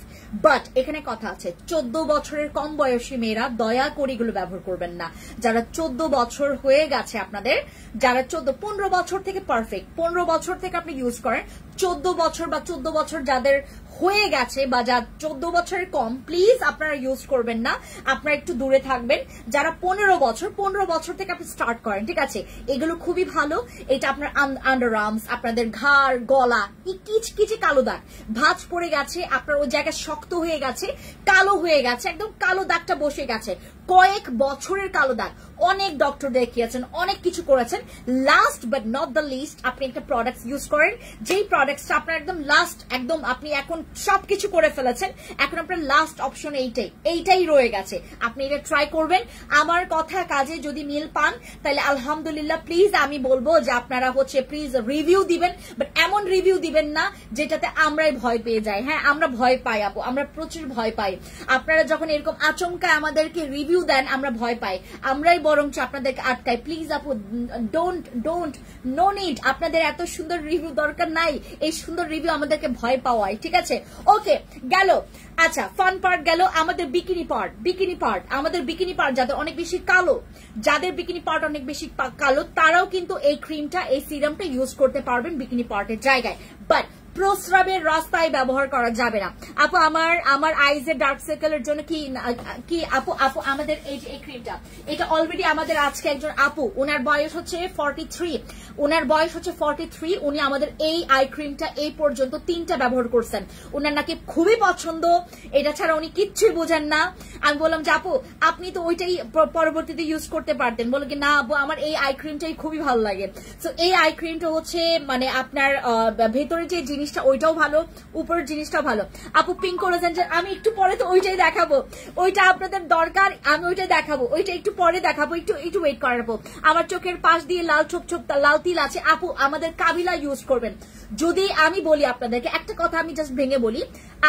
বাট এখানে কথা আছে, 14 বছরের কম বয়সী মেয়েরা দয়া করে এগুলো ব্যবহার করবেন না। যারা 14 বছর হয়ে গেছে আপনাদের, যারা 15 বছর থেকে পারফেক্ট, 15 বছর থেকে আপনি ইউজ করেন, 14 বছর বা 14 বছর যাদের হয়ে গেছে বা যা 14 বছরের কম প্লিজ আপনারা ইউজ করবেন না, আপনারা একটু দূরে থাকবেন। যারা 15 বছর থেকে আপনি স্টার্ট করেন, ঠিক আছে, এগুলো খুবই ভালো। এটা আপনার আন্ডার আর্মস, আপনাদের ঘাড়, গলা, কিচকিচে কালো দাগ, ভাঁজ পড়ে গেছে, আপনার ওই জায়গায় শক্ত হয়ে গেছে, কালো হয়ে গেছে, একদম কালো দাগটা বসে গেছে, কয়েক বছরের কালো দাগ, অনেক ডক্টর দেখিয়েছেন, অনেক কিছু করেছেন। Last but not the least আপনি একটা প্রোডাক্ট ইউজ করেন, যেই প্রোডাক্টটা আপনার একদম লাস্ট, একদম আপনি এখন সবকিছু করে ফেলেছেন, এখন আপনার লাস্ট অপশন এইটাই রয়ে গেছে। আপনি এটা ট্রাই করবেন। আমার কথা কাজে যদি মিল পান তাহলে আলহামদুলিল্লাহ। প্লিজ আমি বলবো যে আপনারা হচ্ছে প্লিজ রিভিউ দিবেন, বাট এমন রিভিউ দিবেন না যেটাতে আমরাই ভয় পেয়ে যাই। হ্যাঁ, আমরা ভয় পাই আপু, আমরা প্রচুর ভয় পাই। আপনারা যখন এরকম আচমকা আমাদেরকে রিভিউ দেন আমরা ভয় পাই, আমরাই বরঞ্চ আপনাদেরকে আটকাই। প্লিজ আপু ডোন্ট নো নিড, আপনাদের এত সুন্দর রিভিউ দরকার নাই, এই সুন্দর রিভিউ আমাদেরকে ভয় পাওয়ায়, ঠিক আছে। ওকে, গেল। আচ্ছা, ফান পার্ট গেল। আমাদের বিকিনি পার্ট, আমাদের বিকিনি পার্ট যাদের অনেক বেশি কালো, যাদের বিকিনি পার্ট অনেক বেশি কালো, তারাও কিন্তু এই ক্রিমটা, এই সিরামটা ইউজ করতে পারবেন বিকিনি পার্টের জায়গায়। বাট প্রস্রাবের রাস্তায় ব্যবহার করা যাবে না আপু। আমার আইজের ডার্ক সার্কেলের জন্য কি আপু আমাদের এই যে এই ক্রিমটা, এটা অলরেডি আমাদের আজকে একজন আপু, ওনার বয়স হচ্ছে 43, উনি আমাদের এই আই ক্রিমটা এই পর্যন্ত 3টা ব্যবহার করছেন। ওনার নাকি খুবই পছন্দ, এটা ছাড়া উনি কিচ্ছুই বোঝেন না। আমি বললাম যে আপু আপনি তো ওইটাই পরবর্তীতে ইউজ করতে পারতেন, বলে কি না আপু আমার এই আই ক্রিমটাই খুবই ভালো লাগে। তো এই আই ক্রিমটা হচ্ছে মানে আপনার ভেতরে যে জিনিসটা ওইটাও ভালো, উপরের জিনিসটাও ভালো। আপু পিঙ্ক করেছেন যে আমি একটু পরে তো ওইটাই দেখাবো, ওইটা আপনাদের দরকার, আমি ওইটাই দেখাবো, ওইটা একটু পরে দেখাবো, একটু ওয়েট করাবো। আমার চোখের পাশ দিয়ে লাল লাল তিল আছে আপু, আমাদের কাবিলা ইউজ করবেন। যদি আমি বলি আপনাদেরকে একটা কথা, আমি জাস্ট ভেঙে বলি,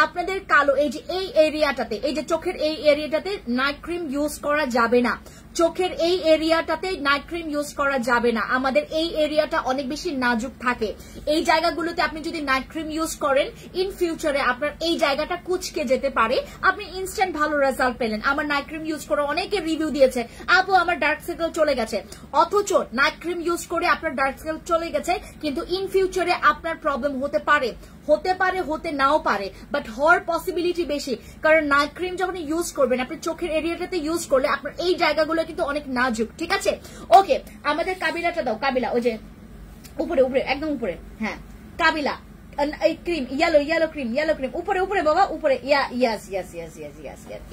আপনাদের কালো এই যে এই এরিয়াটাতে, এই যে চোখের এই এরিয়াটাতে নাইট ক্রিম ইউজ করা যাবে না, চোখের এই এরিয়াটাতে নাইট ক্রিম ইউজ করা যাবে না। আমাদের এই এরিয়াটা অনেক বেশি নাজুক থাকে, এই জায়গাগুলোতে আপনি যদি নাইট ক্রিম ইউজ করেন ইন ফিউচারে আপনার এই জায়গাটা কুচকে যেতে পারে, আপনি ইনস্ট্যান্ট ভালো রেজাল্ট পেলেন। আমার নাইট ক্রিম ইউজ করে অনেকে রিভিউ দিয়েছে আপু আমার ডার্ক সার্কেল চলে গেছে, অথচ নাইট ক্রিম ইউজ করে আপনার ডার্ক সার্কেল চলে গেছে, কিন্তু ইন ফিউচারে আপনার প্রবলেম হতে পারে, হতে নাও পারে, বাট হওয়ার পসিবিলিটি বেশি। কারণ নাইট ক্রিম যখন ইউজ করবেন আপনি চোখের এরিয়াটাতে ইউজ করলে আপনার এই জায়গাগুলো কিন্তু অনেক নাজুক, ঠিক আছে। ওকে, আমাদের কাবিলাটা দাও, কাবিলা ওই যে উপরে একদম উপরে, হ্যাঁ কাবিলা এই ক্রিম, ইয়েলো ক্রিম উপরে বাবা, উপরে, ইয়াস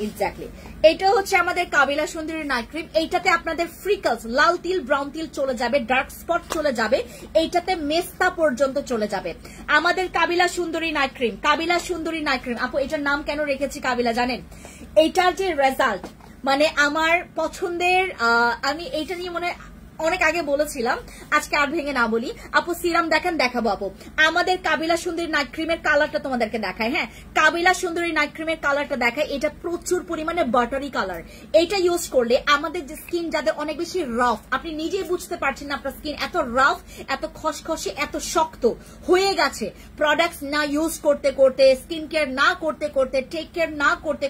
এক্স্যাক্টলি। এটা হচ্ছে আমাদের কাবিলা সুন্দরী নাইট ক্রিম। এইটাতে আপনাদের ফ্রিকলস, লাল তিল, ব্রাউন তিল চলে যাবে, ডার্ক স্পট চলে যাবে, এইটাতে মেস্তা পর্যন্ত চলে যাবে। আমাদের কাবিলা সুন্দরী নাইট ক্রিম, আপু এটার নাম কেন রেখেছি কাবিলা জানেন? এইটার যে রেজাল্ট, মানে আমার পছন্দের, আমি এইটা নিয়ে মনে অনেক আগে বলেছিলাম, আজকে আর ভেঙে না বলি। আপু সিরাম দেখেন, দেখাবো আপু। আমাদের কাবিলা সুন্দরী নাইট ক্রিমের কালারটা তোমাদেরকে দেখায়, হ্যাঁ কাবিলা সুন্দরী নাইট ক্রিমের কালারটা দেখায়, এটা প্রচুর পরিমাণে বাটারি কালার। এটা ইউজ করলে আমাদের যে স্কিন যাদের অনেক বেশি রাফ, আপনি নিজেই বুঝতে পারছেন না আপনার স্কিন এত রাফ, এত খসখসে, এত শক্ত হয়ে গেছে, প্রোডাক্টস না ইউজ করতে, স্কিন কেয়ার না করতে, টেক কেয়ার না করতে,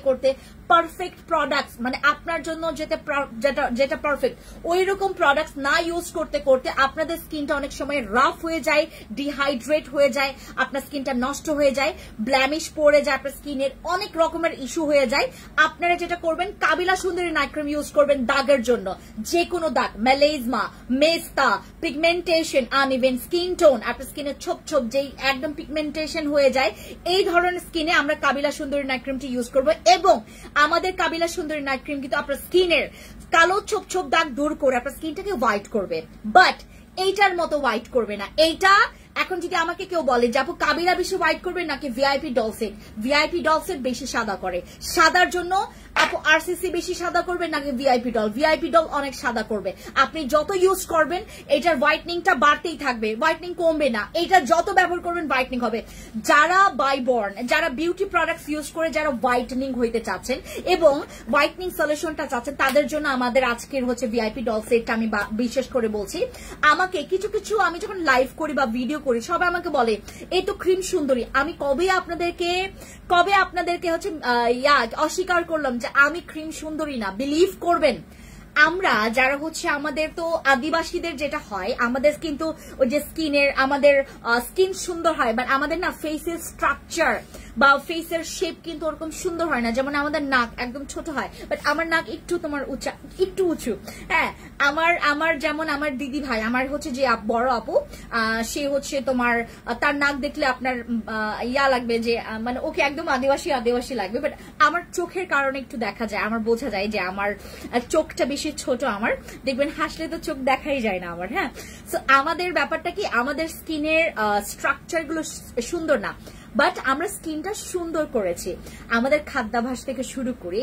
পারফেক্ট প্রোডাক্টস, মানে আপনার জন্য যেটা পারফেক্ট ওই রকম প্রোডাক্টস না ইউজ করতে আপনাদের স্কিনটা অনেক সময় রাফ হয়ে যায়, ডিহাইড্রেট হয়ে যায়, আপনার স্কিনটা নষ্ট হয়ে যায়, ব্ল্যামিশ পড়ে যায়, আপনার স্কিনের অনেক রকমের ইস্যু হয়ে যায়। আপনারা যেটা করবেন, কাবিলা সুন্দরী নাইট ক্রিম ইউজ করবেন দাগের জন্য, যে কোনো দাগ, মেলেজমা, মেস্তা, পিগমেন্টেশন, আনইভেন স্কিন টোন, আপনার স্কিনের ছোপ যেই একদম পিগমেন্টেশন হয়ে যায়, এই ধরনের স্কিনে আমরা কাবিলা সুন্দরী নাইট ক্রিমটি ইউজ করবো। এবং আমাদের কাবিলা সুন্দরী নাইট ক্রিম কিন্তু আপনার স্কিনের কালো ছোপ দাগ দূর করে আপনার স্কিনটাকে হোয়াইট করবে, বাট এইটার মতো হোয়াইট করবে না। এইটা এখন যদি আমাকে কেউ বলে যে আপু কাবিলা বেশি হোয়াইট করবে নাকি ভিআইপি ডলসেট বেশি সাদা করে, সাদার জন্য আপু আরসিসি বেশি সাদা করবে নাকি ভিআইপি ডল অনেক সাদা করবে। আপনি যত ইউজ করবেন এটার হোয়াইটনিংটা বাড়তেই থাকবে, হোয়াইটনিং কমবে না। এটা যত ব্যবহার করবেন হোয়াইটনিং হবে। যারা বাইবর্ন, যারা বিউটি প্রোডাক্টস ইউজ করে যারা হোয়াইটনিং হইতে চাচ্ছেন এবং হোয়াইটনিং সলিউশনটা চাচ্ছেন, তাদের জন্য আমাদের আজকের হচ্ছে ভিআইপি ডল সেটটা আমি বিশেষ করে বলছি। আমাকে কিছু আমি যখন লাইভ করি বা ভিডিও করি সবাই আমাকে বলে এই তো ক্রিম সুন্দরী, আমি কবে আপনাদেরকে হচ্ছে অস্বীকার করলাম যে আমি ক্রিম সুন্দরী না? বিলিভ করবেন, আমরা যারা হচ্ছে আমাদের তো আদিবাসীদের যেটা হয়, আমাদের কিন্তু ওই যে স্কিনের, আমাদের স্কিন সুন্দর হয়, বাট আমাদের না ফেসের স্ট্রাকচার বা ফেসের শেপ কিন্তু ওরকম সুন্দর হয় না, যেমন আমাদের নাক একদম ছোট হয়, বাট আমার নাক একটু তোমার একটু উঁচু। হ্যাঁ, আমার যেমন আমার দিদি ভাই, আমার হচ্ছে যে বড় আপু, সে হচ্ছে তোমার তার নাক দেখলে আপনার ইয়া লাগবে যে মানে ওকে একদম আদিবাসী লাগবে, বাট আমার চোখের কারণে একটু দেখা যায়, আমার বোঝা যায় যে আমার চোখটা বেশি ছোট। আমার দেখবেন হাসলে তো চোখ দেখাই যায় না আমার। হ্যাঁ, সো আমাদের ব্যাপারটা কি, আমাদের স্কিনের স্ট্রাকচার গুলো সুন্দর না, বাট আমরা স্কিনটা সুন্দর করেছি আমাদের খাদ্যাভ্যাস থেকে শুরু করে।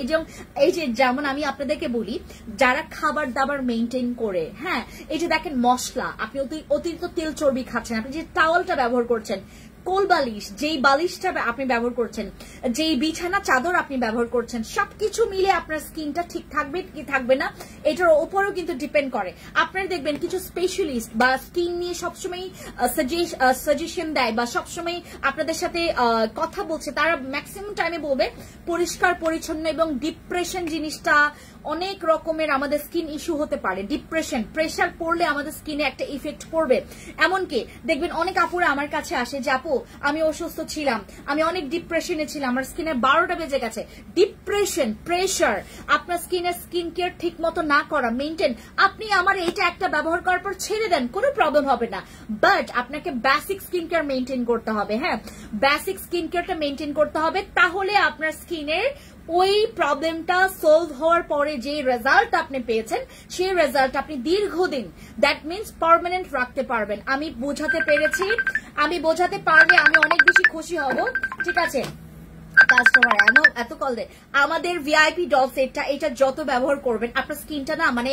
এই যে যেমন আমি আপনাদেরকে বলি, যারা খাবার দাবার মেনটেন করে, হ্যাঁ, এই যে দেখেন মশলা, আপনি অতিরিক্ত তেল চর্বি খাচ্ছেন, আপনি যে টাওয়ালটা ব্যবহার করছেন, কোল বালিশ, যেই বালিশটা আপনি ব্যবহার করছেন, যেই বিছানা চাদর আপনি ব্যবহার করছেন, সবকিছু মিলে আপনার স্কিনটা ঠিক থাকবে কি থাকবে না এটার উপরেও কিন্তু ডিপেন্ড করে। আপনারা দেখবেন কিছু স্পেশালিস্ট বা স্কিন নিয়ে সবসময় সাজেশন দেয় বা সবসময় আপনাদের সাথে কথা বলছে, তারা ম্যাক্সিমাম টাইমে বলবে পরিষ্কার পরিচ্ছন্ন এবং ডিপ্রেশন জিনিসটা অনেক রকমের আমাদের স্কিন ইস্যু হতে পারে। ডিপ্রেশন, প্রেশার পড়লে আমাদের স্কিনে একটা ইফেক্ট পড়বে। এমনকি দেখবেন অনেক আপুরা আমার কাছে আসে যে আপু আমি অসুস্থ ছিলাম, আমি অনেক ডিপ্রেশনে ছিলাম, আমার স্কিনে 12টা বেজে গেছে। ডিপ্রেশন, প্রেশার, আপনার স্কিন কেয়ার ঠিক মতো না করা, মেনটেন, আপনি আমার এইটা একটা ব্যবহার করার পর ছেড়ে দেন, কোনো প্রবলেম হবে না, বাট আপনাকে বেসিক স্কিন কেয়ার মেনটেন করতে হবে। হ্যাঁ, বেসিক স্কিন কেয়ারটা মেনটেন করতে হবে, তাহলে আপনার স্কিনের ওই প্রবলেমটা সলভ হওয়ার পরে যে রেজাল্ট আপনি পেয়েছেন, সেই রেজাল্ট আপনি দীর্ঘদিন, দ্যাট মিনস পার্মানেন্ট রাখতে পারবেন। আমি বোঝাতে পেরেছি, আমি বোঝাতে পারলে আমি অনেক বেশি খুশি হব। ঠিক আছে, কাস্টমার এত কল দেয়, আমাদের ভিআইপি ডল সেটটা, এটা যত ব্যবহার করবেন আপনার স্কিনটা না মানে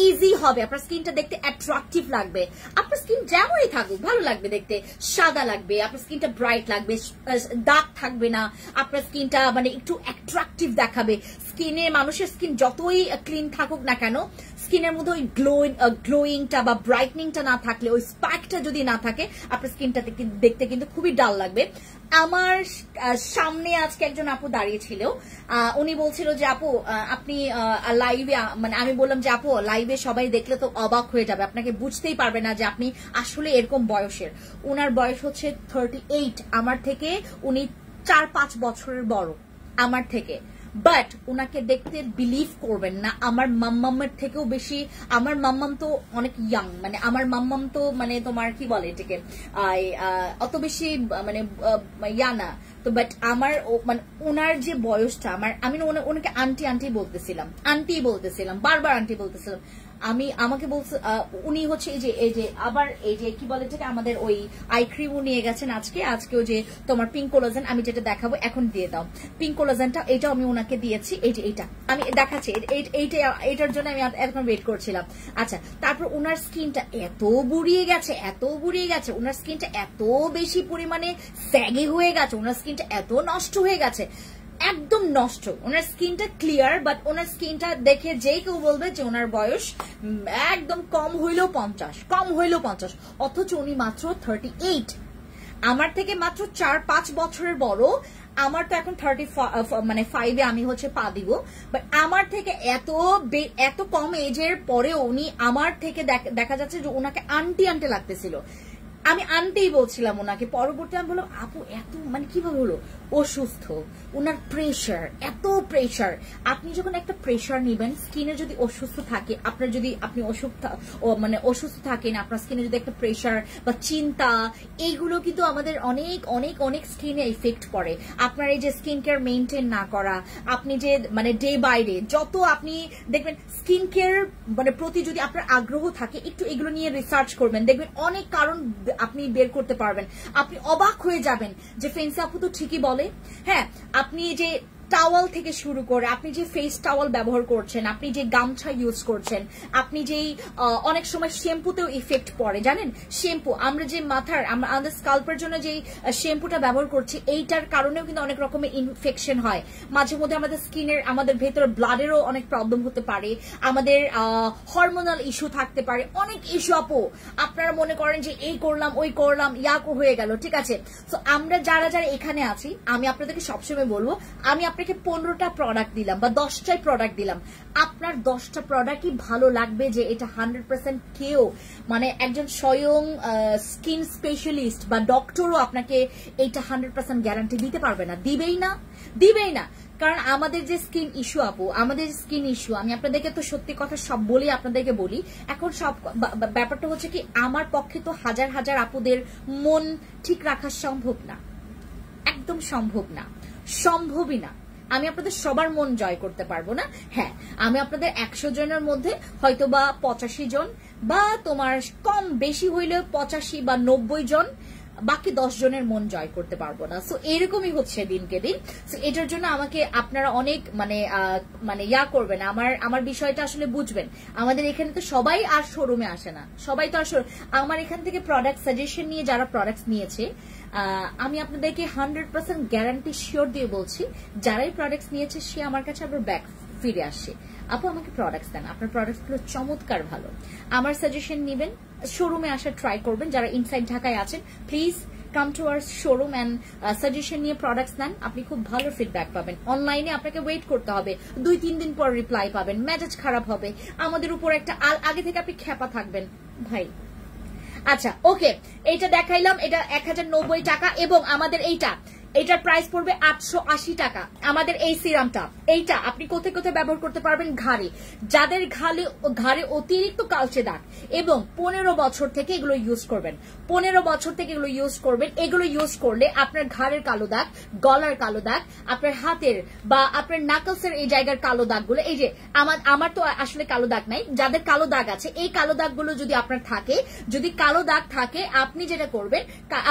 ইজি হবে, আপনার স্কিনটা দেখতে অ্যাট্রাকটিভ লাগবে। আপনার স্কিন যেমনই থাকুক ভালো লাগবে দেখতে, সাদা লাগবে, আপনার স্কিনটা ব্রাইট লাগবে, দাগ থাকবে না, আপনার স্কিনটা মানে একটু অ্যাট্রাকটিভ দেখাবে। স্কিনে, মানুষের স্কিন যতই ক্লিন থাকুক না কেন, স্কিনের মধ্যে ওই গ্লোয়িংটা বা ব্রাইটনিংটা না থাকলে, ওই স্পার্কটা যদি না থাকে, আপনার স্কিনটা দেখতে কিন্তু খুবই ডাল লাগবে। আমার সামনে আজকে একজন আপু দাঁড়িয়েছিল, উনি বলছিল যে আপু আপনি লাইভে, মানে আমি বললাম যে আপু লাইভে সবাই দেখলে তো অবাক হয়ে যাবে, আপনাকে বুঝতেই পারবে না যে আপনি আসলে এরকম বয়সের। উনার বয়স হচ্ছে 38, আমার থেকে উনি 4-5 বছরের বড় আমার থেকে, বাট ওনাকে দেখতে বিলিভ করবেন না, আমার মাম্মামের থেকেও বেশি। আমার মাম্মাম তো অনেক ইয়াং, মানে আমার মাম্মাম তো মানে তোমার কি বলে এটাকে, অত বেশি মানে ইয়া না তো, বাট আমার মানে ওনার যে বয়সটা, আমি ওনাকে আন্টি বলতেছিলাম, বারবার আন্টি বলতেছিলাম। আমাকে বলছে, উনি হচ্ছে এই যে আবার এই যে কি বলে এটাকে, আমাদের ওই আই ক্রিমও নিয়ে গেছেন আজকে ওই যে তোমার পিঙ্ক কোলাজেন, আমি যেটা দেখাবো এখন দিয়ে দাও, পিঙ্ক কোলাজেনটা, এইটাও আমি ওনাকে দিয়েছি। এইটা আমি দেখাচ্ছি, এইটার জন্য আমি এখন ওয়েট করছিলাম। আচ্ছা, তারপর ওনার স্কিনটা এত বুড়িয়ে গেছে, ওনার স্কিনটা এত বেশি পরিমাণে স্যাগি হয়ে গেছে, ওনার স্কিনটা এত নষ্ট হয়ে গেছে, একদম নষ্ট। ওনার স্কিনটা ক্লিয়ার, বাট ওনার স্কিনটা দেখে যে কেউ বলবে যে ওনার বয়স একদম কম হইলেও 50, অথচ উনি মাত্র 38, আমার থেকে মাত্র 4-5 বছরের বড়। আমার তো এখন 35 আমি হচ্ছে পা দিব, বাট আমার থেকে এত কম এজের পরেও উনি আমার থেকে দেখা যাচ্ছে যে ওনাকে আন্টি লাগতেছিল। আমি আনতেই বলছিলাম ওনাকে, পরবর্তী আমি বললাম আপু এত মানে কিভাবে হলো, অসুস্থ, ওনার প্রেশার, এত প্রেশার। আপনি যখন একটা প্রেশার নিবেন, স্কিনে যদি অসুস্থ থাকে, আপনার যদি আপনি অসুস্থ থাকেন, আপনার স্কিনে যদি একটা প্রেশার বা চিন্তা, এইগুলো কিন্তু আমাদের অনেক অনেক অনেক স্কিনে ইফেক্ট করে। আপনার এই যে স্কিন কেয়ার মেনটেন না করা, আপনি যে মানে ডে বাই ডে যত আপনি দেখবেন স্কিন কেয়ার মানে প্রতি যদি আপনার আগ্রহ থাকে, একটু এগুলো নিয়ে রিসার্চ করবেন, দেখবেন অনেক কারণ আপনি বের করতে পারবেন। আপনি অবাক হয়ে যাবেন যে ফেন্সি আপু তো ঠিকই বলে। হ্যাঁ, আপনি যে টাওয়াল থেকে শুরু করে, আপনি যে ফেস টাওয়াল ব্যবহার করছেন, আপনি যে গামছা ইউজ করছেন, আপনি যেই অনেক সময় শ্যাম্পুতেও ইফেক্ট পড়ে জানেন। শ্যাম্পু, আমরা যে আমাদের স্কাল্পের জন্য যেই শ্যাম্পুটা ব্যবহার করছি, এইটার কারণেও কিন্তু অনেক রকমের ইনফেকশন হয়। মাঝে মধ্যে আমাদের স্কিনের, আমাদের ভেতরে ব্লাডেরও অনেক প্রবলেম হতে পারে, আমাদের হরমোনাল ইস্যু থাকতে পারে, অনেক ইস্যু। আপু আপনারা মনে করেন যে এই করলাম ওই করলাম, ইয়াকো হয়ে গেল, ঠিক আছে। তো আমরা যারা এখানে আছি, আমি আপনাদেরকে সবসময় বলবো, আমি আপনাকে 15টা প্রোডাক্ট দিলাম বা 10টাই প্রোডাক্ট দিলাম, আপনার 10টা প্রোডাক্টই ভালো লাগবে যে এটা 100% কেউ মানে একজন স্বয়ং স্কিন স্পেশালিস্ট বা ডক্টরও আপনাকে এইটা 100% গ্যারান্টি দিতে পারবে না, দিবেই না। কারণ আমাদের যে স্কিন ইস্যু আপু, আমাদের স্কিন ইস্যু, আমি আপনাদেরকে তো সত্যি কথা সব বলি, আপনাদেরকে বলি, এখন সব ব্যাপারটা হচ্ছে কি আমার পক্ষে তো হাজার হাজার আপুদের মন ঠিক রাখা সম্ভব না, একদম সম্ভব না, সম্ভবই না। আমি আপনাদের সবার মন জয় করতে পারবো না। হ্যাঁ, আমি আপনাদের 100 জনের মধ্যে হয়তো বা 85 জন বা তোমার কম বেশি হইলে 85 বা 90 জন, বাকি 10 জনের মন জয় করতে পারবো না। সো এরকমই হচ্ছে দিনকে দিন। সো এটার জন্য আমাকে আপনারা অনেক মানে ইয়া করবেন, আমার বিষয়টা আসলে বুঝবেন। আমাদের এখানে তো সবাই আর শোরুমে আসে না, সবাই তো আর আমার এখান থেকে প্রোডাক্ট সাজেশন নিয়ে যারা প্রোডাক্ট নিয়েছে, আমি আপনাদেরকে 100% গ্যারান্টি শিওর দিয়ে বলছি, যারাই প্রোডাক্ট নিয়েছে সে আমার কাছে আবার ব্যাক ফিরে আসছে, আপু আমাকে প্রোডাক্টস দেন, আপনার প্রোডাক্টগুলো চমৎকার ভালো। আমার সাজেশন নেবেন, শোরুমে আসা ট্রাই করবেন। যারা ইনসাইড ঢাকায় আছেন please come to our showroom and suggestion নিয়ে প্রোডাক্টস নেন, আপনি খুব ভালো ফিডব্যাক পাবেন। অনলাইনে আপনাকে ওয়েট করতে হবে, 2-3 দিন পর রিপ্লাই পাবেন, মেজাজ খারাপ হবে, আমাদের উপর একটা আগে থেকে আপনি খেপা থাকবেন ভাই। আচ্ছা ওকে, এইটা দেখাইলাম, এটা 1090 টাকা এবং আমাদের এইটার প্রাইস পড়বে 880 টাকা। আমাদের এই সিরামটা, এইটা আপনি কোথায় কোথায় ব্যবহার করতে পারবেন? ঘাড়ে, যাদের ঘাড়ে অতিরিক্ত কালচে দাগ এবং 15 বছর থেকে এগুলো ইউজ করবেন, 15 বছর থেকে এগুলো ইউজ করবেন। এগুলো ইউজ করলে আপনার ঘাড়ের কালো দাগ, গলার কালো দাগ, আপনার হাতের বা আপনার নাকলসের এই জায়গার কালো দাগগুলো, এই যে আমার তো আসলে কালো দাগ নাই, যাদের কালো দাগ আছে এই কালো দাগগুলো যদি আপনার থাকে, যদি কালো দাগ থাকে, আপনি যেটা করবেন,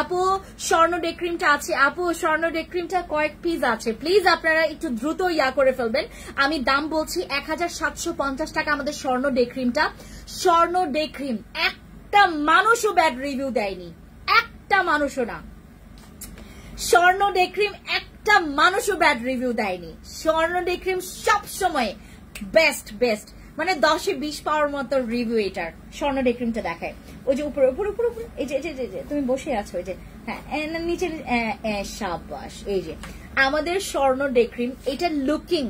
আপু স্বর্ণ ডে ক্রিমটা আছে, আপু স্বর্ণ ডে ক্রিমটা কয়েক পিস আছে, প্লিজ আপনারা একটু দ্রুত ইয়া করে ফেলবেন। আমি দাম বলছি 1750 টাকা আমাদের স্বর্ণ ডে ক্রিমটা। স্বর্ণ ডে ক্রিম একটা মানুষও ব্যাড রিভিউ দেয়নি, একটা মানুষও না। স্বর্ণ ডে ক্রিম একটা মানুষও ব্যাড রিভিউ দেয়নি। স্বর্ণ ডে ক্রিম সবসময় বেস্ট, মানে 10-এ 20 পাওয়ার মতো রিভিউ এটার। স্বর্ণ ডে ক্রিমটা দেখায়, ওই যে উপরে উপরে উপরে উপরে, এই যে তুমি বসে আছো, ওই যে হ্যাঁ নিচের সাবাস। এই যে আমাদের স্বর্ণ ডে ক্রিম, এটার লুকিং,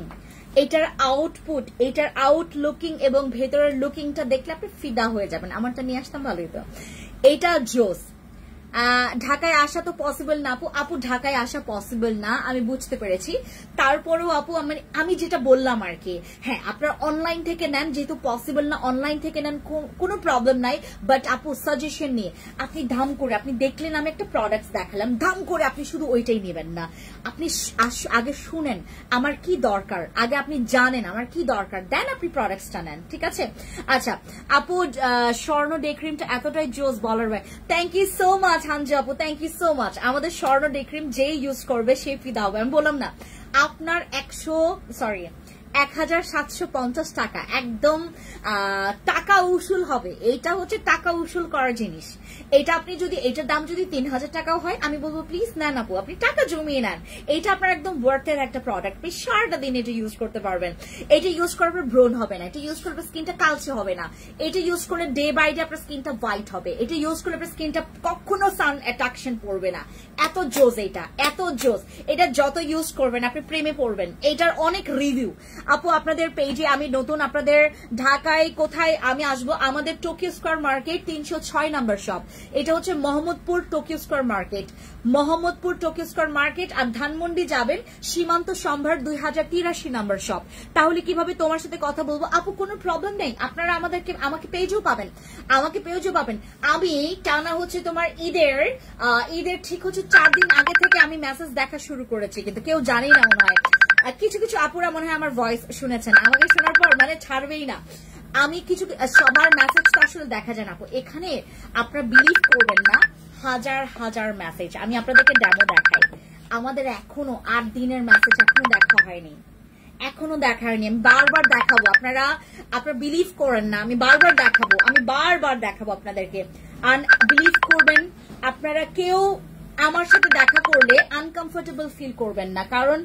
এটার আউটপুট, এটার আউটলুকিং এবং ভেতরের লুকিংটা দেখলে আপনি ফিদা হয়ে যাবেন। আমারটা নিয়ে আসতাম ভালোই তো। এটা জোস। ঢাকায় আসা তো পসিবল না আপু ঢাকায় আসা পসিবল না, আমি বুঝতে পেরেছি। তারপরেও আপু আমি যেটা বললাম আর কি, হ্যাঁ আপনার অনলাইন থেকে নেন, যেহেতু পসিবল না অনলাইন থেকে নেন, কোনো প্রবলেম নাই। বাট আপু সাজেশন নিয়ে আপনি ধাম করে, আপনি দেখলেন আমি একটা প্রোডাক্ট দেখালাম, ধাম করে আপনি শুধু ওইটাই নেবেন না, আপনি আগে শুনেন আমার কি দরকার, আগে আপনি জানেন আমার কি দরকার, দেন আপনি প্রোডাক্টসটা নেন, ঠিক আছে? আচ্ছা আপু স্বর্ণ ডে ক্রিমটা এতটাই জোস বলার ভাই, থ্যাংক ইউ সো মাচ হানজা আপু, থ্যাংক ইউ সো মাচ। আমাদের স্বর্ণ ডে ক্রিম যে ইউজ করবে সে ফিদা হবে, আমি বললাম না আপনার 1750 টাকা একদম টাকা উসুল হবে। এইটা হচ্ছে টাকা উসুল করার জিনিস। এটা আপনি যদি এটার দাম যদি 3000 টাকাও হয়, আমি বলবো প্লিজ নেন আপু, আপনি টাকা জমিয়ে নেন। এটা আপনার একদম ওয়ার্থের একটা প্রোডাক্ট, আপনি সারাটা দিন এটা ইউজ করতে পারবেন। এটা ইউজ করার পর ব্রোন হবে না, এটা ইউজ করলে স্কিনটা কালচে হবে না, এটা ইউজ করলে ডে বাই ডে আপনার স্কিনটা হোয়াইট হবে, এটা ইউজ করলে আপনার স্কিনটা কখনো সান অ্যাট্রাকশন পড়বে না। এত জোস, এটা এত জোস, এটা যত ইউজ করবেন আপনি প্রেমে পড়বেন। এটার অনেক রিভিউ আপু আপনাদের পেজে, আমি নতুন, আপনাদের ঢাকায় কোথায় আমি আসবো, আমাদের Tokyo square market 306 number shop, এটা হচ্ছে Mohammadpur Tokyo square market, Mohammadpur Tokyo square market. আর ধানমন্ডি যাবেন সীমান্ত সম্ভার 2083 নম্বর শপ। তাহলে কিভাবে তোমার সাথে কথা বলবো আপু? কোনো প্রবলেম নেই, আপনারা আমাকে পেজও পাবেন, আমি টানা হচ্ছে তোমার ঈদের ঠিক হচ্ছে 4 দিন আগে থেকে আমি মেসেজ দেখা শুরু করেছি, কিন্তু কেউ জানেই না মনে হয়। কিছু কিছু আপুরা মনে হয় আমার ভয়েস শুনেছেন, আমাকে শোনার পর মানে ছাড়বেই না। আমি কিছু সবার মেসেজ তো আসলে দেখা যায় না আপু, এখানে আপনারা বিলিভ করবেন না, হাজার হাজার মেসেজ। আমি আপনাদেরকে ডেমো দেখাই, আমাদের এখনো 8 দিনের মেসেজ এখনো দেখা হয়নি, আমি বারবার দেখাবো, আপনারা বিলিভ করেন না, আমি বারবার দেখাবো আপনাদেরকে। আর বিলিভ করবেন আপনারা, কেউ আমার সাথে দেখা করলে আনকমফোর্টেবল ফিল করবেন না, কারণ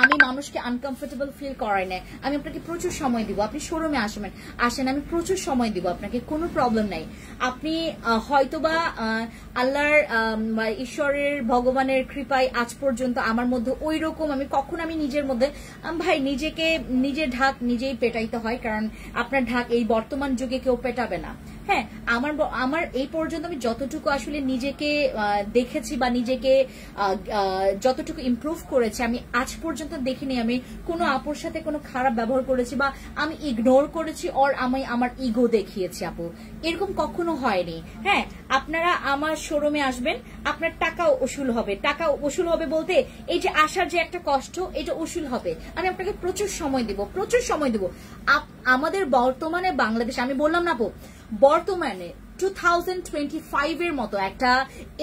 আমি মানুষকে আনকমফোর্টেবল ফিল করাই না। আমি আপনাকে প্রচুর সময় দিব, আপনি শোরুমে আসেন, আমি প্রচুর সময় দিব আপনাকে, কোনো প্রবলেম নাই। আপনি হয়তোবা আল্লাহর ঈশ্বরের ভগবানের কৃপায় আজ পর্যন্ত আমার মধ্যে ওই রকম আমি কখনো আমি নিজের মধ্যে ভাই নিজের ঢাক নিজেই পেটাইতে হয়, কারণ আপনার ঢাক এই বর্তমান যুগে কেউ পেটাবে না। হ্যাঁ, আমার এই পর্যন্ত আমি যতটুকু আসলে নিজেকে দেখেছি বা নিজেকে যতটুকু ইমপ্রুভ করেছি, আমি আজ পর্যন্ত দেখিনি আমি কোনো আপুর সাথে কোনো খারাপ ব্যবহার করেছি বা আমি ইগনোর করেছি ওর আমি আমার ইগো দেখিয়েছি। আপু এরকম কখনো হয়নি। হ্যাঁ, আপনারা আমার শোরুমে আসবেন, আপনার টাকাও উসুল হবে। টাকা উসুল হবে বলতে এই যে আসার যে একটা কষ্ট, এটা উসুল হবে। আমি আপনাকে প্রচুর সময় দিব। আমাদের বর্তমানে বাংলাদেশে, আমি বললাম না আপু, বর্তমানে 2025 এর মতো একটা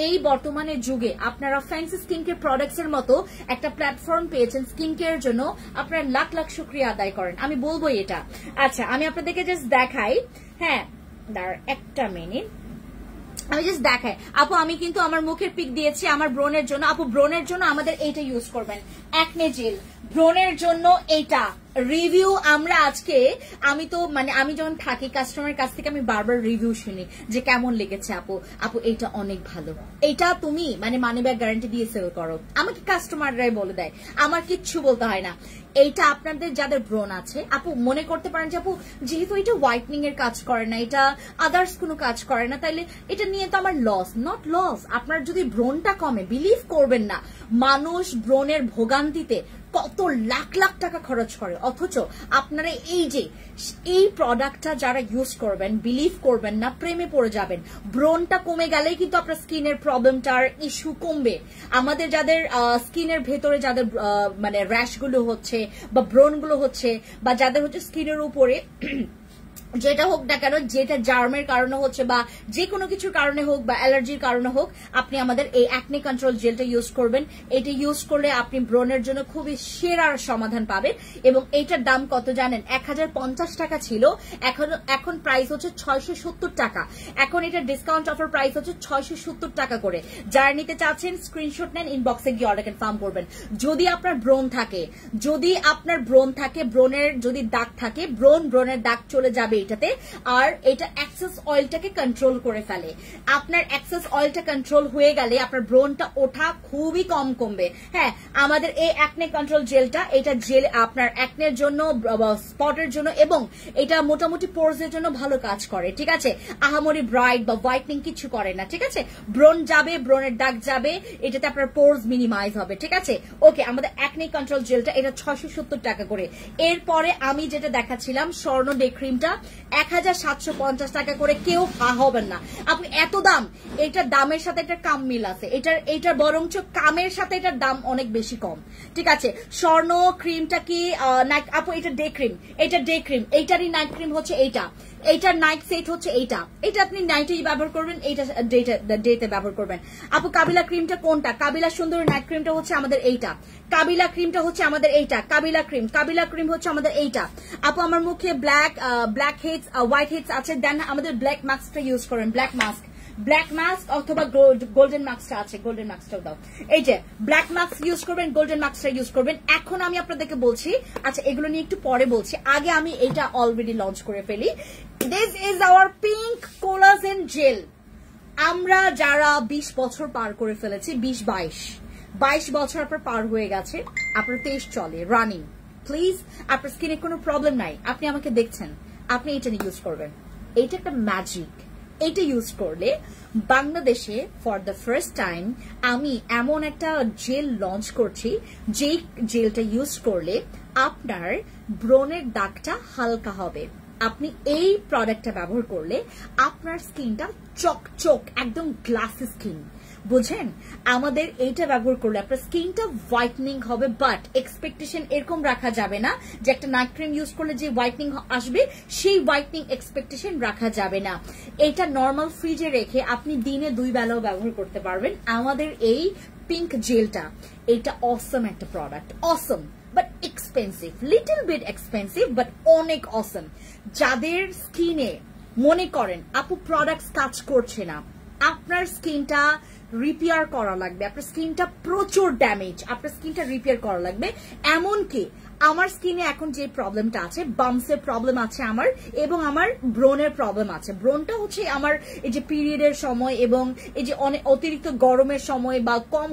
এই বর্তমানে যুগে আপনারা ফ্যান্সি স্কিন কেয়ার প্রোডাক্টস এর মতো একটা প্ল্যাটফর্ম পেয়েছেন স্কিন কেয়ারের জন্য, আপনারা লাখ লাখ শুকরিয়া আদায় করেন। আমি বলবো এটা। আচ্ছা, আমি আপনাদেরকে জাস্ট দেখাই। হ্যাঁ, একটা মিনিট, আমি জাস্ট দেখাই। আপু আমি কিন্তু আমার মুখের পিক দিয়েছি আমার ব্রনের জন্য। আপু ব্রনের জন্য আমাদের এইটা ইউজ করবেন, অ্যাকনে জেল। ব্রনের জন্য এইটা রিভিউ আমরা আজকে, আমি যখন থাকি কাস্টমারের কাছ থেকে আমি বারবার রিভিউ শুনি যে কেমন লেগেছে আপু এইটা অনেক ভালো, এইটা তুমি মানি ব্যাক গ্যারান্টি দিয়ে সেল করো। আমাকে কাস্টমাররাই বলে দেয়, আমার কিচ্ছু বলতে হয় না। এইটা আপনাদের যাদের ব্রণ আছে আপু মনে করতে পারেন যে আপু যেহেতু এটা হোয়াইটনিং এর কাজ করে না, এটা আদার্স কোনো কাজ করে না, তাইলে এটা নিয়ে তো আমার লস। Not loss. আপনার যদি ব্রণটা কমে, বিলিভ করবেন না, মানুষ ব্রণের ভোগান্তিতে কত লাখ লাখ টাকা খরচ করে, অথচ আপনারা এই প্রোডাক্টটা যারা ইউজ করবেন, বিলিভ করবেন না, প্রেমে পড়ে যাবেন। ব্রণটা কমে গেলেই কিন্তু আপনার স্কিনের প্রবলেমটার ইস্যু কমবে। আমাদের যাদের স্কিনের ভেতরে যাদের র্যাশগুলো হচ্ছে বা ব্রণগুলো হচ্ছে বা যাদের হচ্ছে স্কিনের উপরে যেটা হোক না কেন, যেটা জার্মের কারণে হচ্ছে বা যে কোনো কিছুর কারণে হোক বা অ্যালার্জির কারণে হোক, আপনি আমাদের এই অ্যাকনে কন্ট্রোল জেলটা ইউজ করবেন। এটা ইউজ করলে আপনি ব্রণের জন্য খুবই সেরা সমাধান পাবেন। এবং এইটার দাম কত জানেন? 1050 টাকা ছিল, এখন প্রাইস হচ্ছে 670 টাকা। এখন এটা ডিসকাউন্ট অফার প্রাইস হচ্ছে 670 টাকা করে। যারা নিতে চাচ্ছেন স্ক্রিনশট নেন, ইনবক্সে গিয়ে অর্ডার কনফার্ম করবেন। যদি আপনার ব্রণ থাকে, ব্রণের যদি দাগ থাকে, ব্রণের দাগ চলে যাবে এটাতে। আর এটা এক্সেস অয়েলটাকে কন্ট্রোল করে ফেলে। আপনার এক্সেস অয়েলটা কন্ট্রোল হয়ে গেলে আপনার ব্রণটা ওঠা খুবই কমবে। হ্যাঁ, আমাদের এই অ্যাকনে কন্ট্রোল জেলটা, এটা জেল আপনার অ্যাকনের জন্য, স্পটের জন্য এবং এটা মোটামুটি পোরসের জন্য ভালো কাজ করে। ঠিক আছে, আহামরি ব্রাইট বা হোয়াইটনিং কিছু করে না। ঠিক আছে, ব্রণ যাবে, ব্রণের দাগ যাবে, এটাতে আপনার পোরস মিনিমাইজ হবে। ঠিক আছে, ওকে। আমাদের অ্যাকনে কন্ট্রোল জেলটা এটা 670 টাকা করে। এরপরে আমি যেটা দেখাচ্ছিলাম স্বর্ণ ডে ক্রিমটা 1750 টাকা করে। কেউ হবেন না আপনি এত দাম, এটার দামের সাথে একটা কাম মিল আছে, এটার বরঞ্চ কামের সাথে এটার দাম অনেক বেশি কম। ঠিক আছে, স্বর্ণ ক্রিমটা কি আপু এটা ডে ক্রিম, এইটারই নাইট ক্রিম হচ্ছে এইটার নাইট সেট হচ্ছে এইটা আপনি নাইটেই ব্যবহার করবেন, এইটা ডেতে ব্যবহার করবেন। আপু কাবিলা ক্রিমটা কোনটা? কাবিলা সুন্দর নাইট ক্রিমটা হচ্ছে আমাদের এইটা, কাবিলা ক্রিমটা হচ্ছে আমাদের এইটা, কাবিলা ক্রিম হচ্ছে আমাদের এইটা। আপু আমার মুখে ব্ল্যাক হেডস, হোয়াইট হেডস আছে, দেন আমাদের ব্ল্যাক মাস্কটা ইউজ করেন। ব্ল্যাক মাস্ক অথবা গোল্ডেন মাস্কটা আছে, গোল্ডেন মাস্কটাও দাও। এই যে ব্ল্যাক মাস্ক ইউজ করবেন, গোল্ডেন মাস্কটা ইউজ করবেন। এখন আমি আপনাদেরকে বলছি, আচ্ছা এগুলো নিয়ে একটু পরে বলছি, আগে আমি এটা অলরেডি লঞ্চ করে ফেলি। This is our pink collagen gel. আমরা যারা 20 বছর পার করে ফেলেছি, 22 বছর আপনার পার হয়ে গেছে, আপনার 23 চলে রানিং, প্লিজ আপনার স্কিনে কোনো প্রবলেম নাই, আপনি আমাকে দেখছেন, আপনি এটা ইউজ করবেন। এইটা একটা ম্যাজিক। এটা ইউজ করলে বাংলাদেশে ফর দ্য ফার্স্ট টাইম আমি এমন একটা জেল লঞ্চ করছি, যেই জেলটা ইউজ করলে আপনার ব্রণের দাগটা হালকা হবে। আপনি এই প্রোডাক্টটা ব্যবহার করলে আপনার স্কিনটা চকচক, একদম গ্লাসি স্কিন, বুঝেন? আমাদের এইটা ব্যবহার করলে আপনার স্কিনটা হোয়াইটনিং হবে, বাট এক্সপেকটেশন এরকম রাখা যাবে না যে একটা নাইট ক্রিম ইউজ করলে যে হোয়াইটনিং আসবে সেই হোয়াইটনিং এক্সপেকটেশন রাখা যাবে না। এটা নর্মাল ফ্রিজে রেখে আপনি দিনে 2 বেলাও ব্যবহার করতে পারবেন। আমাদের এই পিঙ্ক জেলটা, এটা অসম একটা product, awesome but expensive, little bit expensive but অনেক অসম। যাদের স্কিনে মনে করেন আপু প্রোডাক্টস কাজ করছে না, আপনার স্কিনটা রিপেয়ার করা লাগবে, আপনার স্কিনটা প্রচুর ড্যামেজ, আপনার স্কিনটা রিপেয়ার করা লাগবে। এমনকি আমার স্কিনে এখন যে প্রবলেমটা আছে, বাম্পসের প্রবলেম আছে আমার, এবং আমার ব্রনের প্রবলেম আছে। ব্রনটা হচ্ছে আমার এই যে পিরিয়ডের সময় এবং এই যে অনেক অতিরিক্ত গরমের সময় বা কম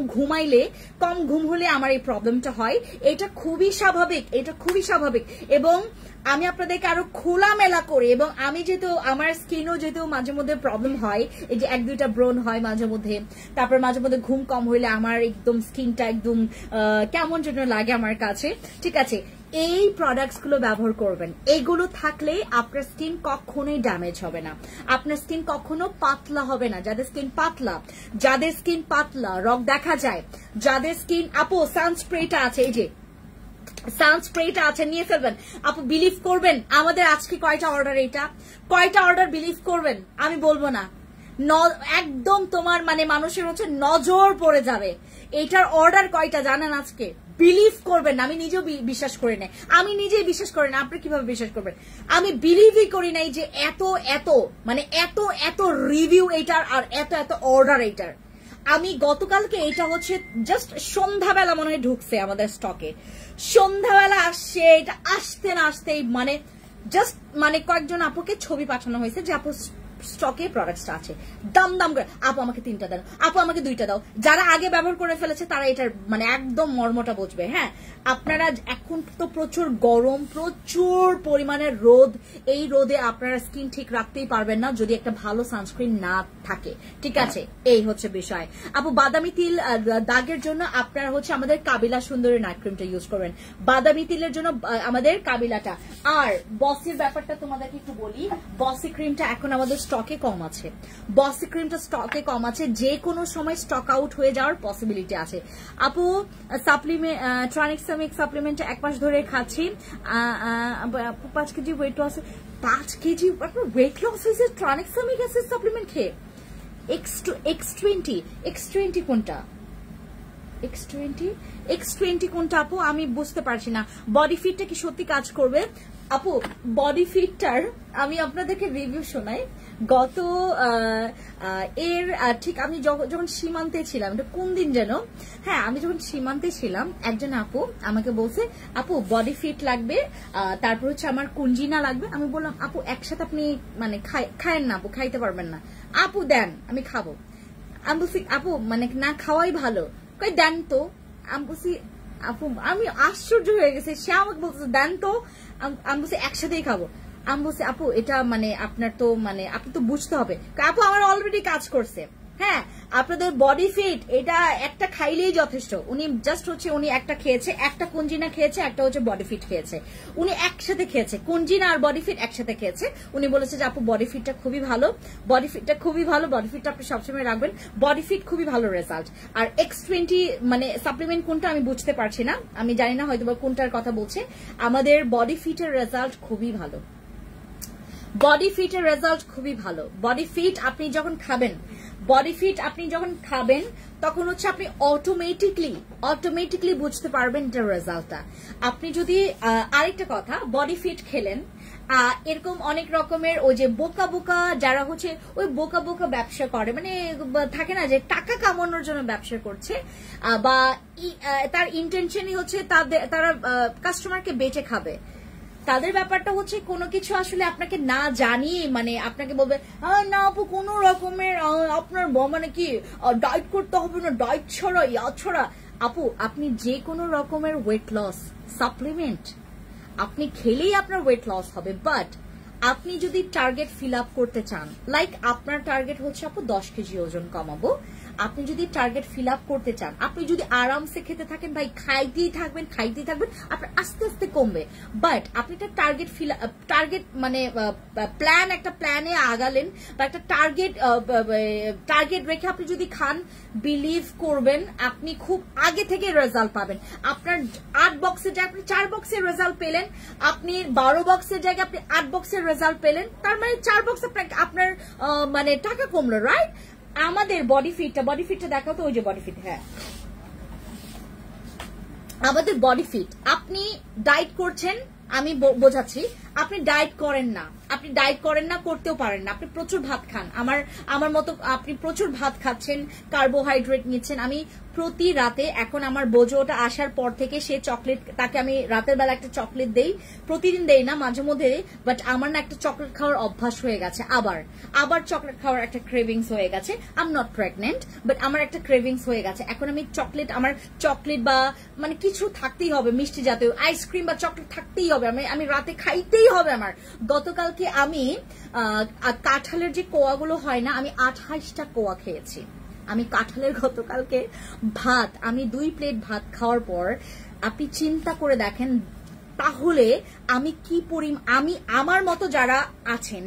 ঘুম হলে আমার এই প্রবলেমটা হয়। এটা খুবই স্বাভাবিক, এটা খুবই স্বাভাবিক। এবং আমি আপনাদেরকে আরো খোলামেলা করে, এবং আমি যেহেতু আমার স্কিনও যেহেতু মাঝে মধ্যে প্রবলেম হয়, এই যে 1-2টা ব্রন হয় মাঝে মধ্যে, তারপর মাঝে মধ্যে ঘুম কম হইলে আমার একদম স্কিনটা একদম কেমন যেন লাগে আমার কাছে, ঠিক আছে। এই প্রোডাক্টস গুলো ব্যবহার করবেন, এগুলো থাকলে আপনার স্কিন কখনোই ড্যামেজ হবে না, আপনার স্কিন কখনো পাতলা হবে না। যাদের স্কিন পাতলা রগ দেখা যায়, যাদের স্কিন, আপু সানস্প্রেটা আছে, এই যে সানস্প্রেটা আছে, নিয়ে ফেলবেন। আপু বিলিভ করবেন আমাদের আজকে কয়টা অর্ডার বিলিভ করবেন, আমি বলবো না, একদম তোমার মানে মানুষের হচ্ছে নজর পড়ে যাবে। এইটার অর্ডার কয়টা জানেন আজকে? বিলিভ করবেন না, আমি নিজেও বিশ্বাস করি না, আপনি কিভাবে বিশ্বাস করবেন? আমি বিলিভই করি নাই যে এত রিভিউ এইটার আর এত অর্ডার এইটার। আমি গতকালকে এটা হচ্ছে জাস্ট সন্ধ্যাবেলা মনে হয় ঢুকছে আমাদের স্টকে, সন্ধ্যাবেলা আসছে, এটা আসতে না আসতেই মানে জাস্ট মানে কয়েকজন আপুকে ছবি পাঠানো হয়েছে যে আপু স্টকে প্রোডাক্টসটা আছে, দাম করে আপু আমাকে 3টা দাও, আপু আমাকে 2টা দাও। যারা আগে ব্যবহার করে ফেলেছে তারা এটার মানে একদম মর্মটা বুঝবে। হ্যাঁ, আপনারা এখন তো প্রচুর গরম, প্রচুর পরিমাণের রোদ, এই রোদে আপনারা স্কিন ঠিক রাখতেই পারবেন না যদি একটা ভালো সানস্ক্রিন না থাকে, ঠিক আছে। এই হচ্ছে বিষয়। আপু বাদামি তিল দাগের জন্য আপনারা হচ্ছে আমাদের কাবিলা সুন্দরী নাইট ক্রিমটা ইউজ করবেন, বাদামি তিলের জন্য আমাদের কাবিলাটা। আর বসির ব্যাপারটা তোমাদেরকে একটু বলি, বসি ক্রিমটা এখন আমাদের স্টকে কম আছে, বসি ক্রিমটা স্টকে কম আছে, যে কোনো সময় স্টক আউট হয়ে যাওয়ার পসিবিলিটি আছে। আপু সাপ্লিমেন্ট ট্রানিক্সামিক সাপ্লিমেন্টটা 1 মাস ধরে খাচ্ছি, 5 কেজি ওয়েট লস, 5 কেজি আপনার ওয়েট লস হয়েছে ট্রানিক্সামিক অ্যাসিড সাপ্লিমেন্ট খেয়ে। X20 কোনটা? X20 কোনটা আপু? আমি বুঝতে পারছি না। বডি ফিটটা কি সত্যি কাজ করবে? আপু বডি ফিটটার আমি আপনাদেরকে রিভিউ শোনাই। গত ঠিক আমি যখন সীমান্তে ছিলাম, এটা কোন দিন যেন, হ্যাঁ আমি যখন সীমান্তে ছিলাম, একজন আপু আমাকে বলছে আপু বডি ফিট লাগবে, তারপর হচ্ছে আমার কুঞ্জিনা লাগবে। আমি বললাম আপু একসাথে আপনি মানে খায়েন না আপু, খাইতে পারবেন না। আপু দেন, আমি খাবো। আমি বলছি আপু মানে না খাওয়াই ভালো, কই দেন তো। আমি বলছি আপু, আমি আশ্চর্য হয়ে গেছে, সে আমাকে বলছে দেন তো। আমি বলছি একসাথেই খাবো। আমি বলছি আপু এটা মানে আপনার তো মানে আপনি তো বুঝতে হবে। আপু আমার অলরেডি কাজ করছে। হ্যাঁ, আপনাদের বডি ফিট এটা একটা খাইলেই যথেষ্ট। উনি জাস্ট হচ্ছে উনি একটা খেয়েছে, একটা কুঞ্জিনা খেয়েছে, একটা হচ্ছে বডি ফিট খেয়েছে। উনি একসাথে খেয়েছে, কুঞ্জিনা আর বডি ফিট একসাথে খেয়েছে। উনি বলেছে যে আপু বডি ফিটটা খুবই ভালো, বডি ফিটটা আপনি সবসময় রাখবেন, বডি ফিট খুবই ভালো রেজাল্ট। আর X20 মানে সাপ্লিমেন্ট কোনটা আমি বুঝতে পারছি না, আমি জানি না হয়তো বা কোনটার কথা বলছে। আমাদের বডি ফিটের রেজাল্ট খুবই ভালো, বডি ফিটের রেজাল্ট খুবই ভালো। বডি ফিট আপনি যখন খাবেন তখন হচ্ছে আপনি অটোমেটিকলি বুঝতে পারবেন এটার রেজাল্টটা। আপনি যদি আরেকটা কথা, বডি ফিট খেলেন, এরকম অনেক রকমের ওই যে বোকা যারা হচ্ছে ওই বোকা ব্যবসা করে, মানে থাকে না যে টাকা কামানোর জন্য ব্যবসা করছে, বা তার ইন্টেনশনই হচ্ছে তারা কাস্টমারকে বেচে খাবে। তাদের ব্যাপারটা হচ্ছে কোনো কিছু আসলে আপনাকে না জানিয়ে মানে আপনাকে বলবে না আপু কোন রকমের আপনার মানে কি ডায়েট করতে হবে না, ডায়েট ছড়া। আপু আপনি যে কোনো রকমের ওয়েট লস সাপ্লিমেন্ট আপনি খেলেই আপনার ওয়েট লস হবে, বাট আপনি যদি টার্গেট ফিল আপ করতে চান, লাইক আপনার টার্গেট হচ্ছে আপু 10 কেজি ওজন কমাবো, আপনি যদি টার্গেট ফিল আপ করতে চান, আপনি যদি আরামসে খেতে থাকেন ভাই, খাইতেই থাকবেন, আপনার আস্তে আস্তে কমবে। বাট আপনি একটা টার্গেট মানে একটা প্ল্যানে আগালেন, বা একটা টার্গেট রেখে আপনি যদি খান, বিলিভ করবেন আপনি খুব আগে থেকে রেজাল্ট পাবেন। আপনার 8 বক্সের জায়গায় আপনি 4 বক্সের রেজাল্ট পেলেন, আপনি 12 বক্সের জায়গায় আপনি 8 বক্সের রেজাল্ট পেলেন, তার মানে 4 বক্স আপনার মানে টাকা কমলো, রাইট? আমাদের বডি ফিটটা দেখাও তো, ওই যে বডি ফিট, হ্যাঁ আমাদের বডি ফিট। আপনি ডায়েট করছেন, আমি বোঝাচ্ছি, আপনি ডায়েট করেন না, আপনি ডায়েট করেন না, করতেও পারেন না, আপনি প্রচুর ভাত খান, আমার মতো আপনি প্রচুর ভাত খাচ্ছেন, কার্বোহাইড্রেট নিচ্ছেন। আমি প্রতি রাতে এখন আমার বোঝোটা আসার পর থেকে সে চকলেট, তাকে আমি রাতের বেলা একটা চকলেট দেই, প্রতিদিন দেই না, মাঝে মধ্যে, বাট আমার না একটা চকলেট খাওয়ার অভ্যাস হয়ে গেছে, আবার চকলেট খাওয়ার একটা ক্রেভিংস হয়ে গেছে। I am not pregnant, but আমার একটা ক্রেভিংস হয়ে গেছে। এখন আমি আমার চকলেট বা মানে কিছু থাকতেই হবে, মিষ্টি জাতীয় আইসক্রিম বা চকলেট থাকতেই হবে, আমি রাতে খাইতেই হবে আমার। গতকালকে আমি কাঁঠালের যে কোয়াগুলো হয় না, আমি 28টা কোয়া খেয়েছি। আমি কাঁঠালের গতকালকে ভাত, আমি 2 প্লেট ভাত খাওয়ার পর আপনি চিন্তা করে দেখেন তাহলে আমি কি আমি আমার মতো যারা আছেন,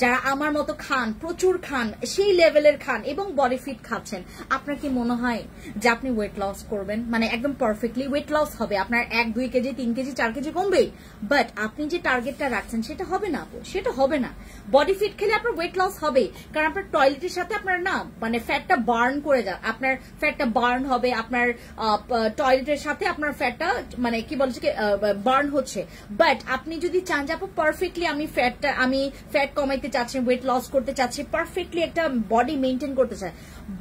যারা আমার মতো খান, প্রচুর খান, সেই লেভেলের খান এবং বডি ফিট খাচ্ছেন, আপনার কি মনে হয় যে আপনি ওয়েট লস করবেন? মানে একদম পারফেক্টলি ওয়েট লস হবে, আপনার 1-2 কেজি 3 কেজি 4 কেজি কমবে, বাট আপনি যে টার্গেটটা রাখছেন সেটা হবে না, সেটা হবে না। বডি ফিট খেলে আপনার ওয়েট লস হবে, কারণ আপনার টয়লেটের সাথে আপনার না মানে ফ্যাটটা বার্ন করে যায়, আপনার ফ্যাটটা বার্ন হবে, আপনার টয়লেটের সাথে আপনার ফ্যাটটা মানে কি বলছে বার্ন হচ্ছে। বাট আপনি যদি চান যে আপু পারফেক্টলি আমি ফ্যাট কমাইতে চাচ্ছি, ওয়েট লস করতে চাচ্ছি, পারফেক্টলি একটা বডি মেনটেন করতে চাই,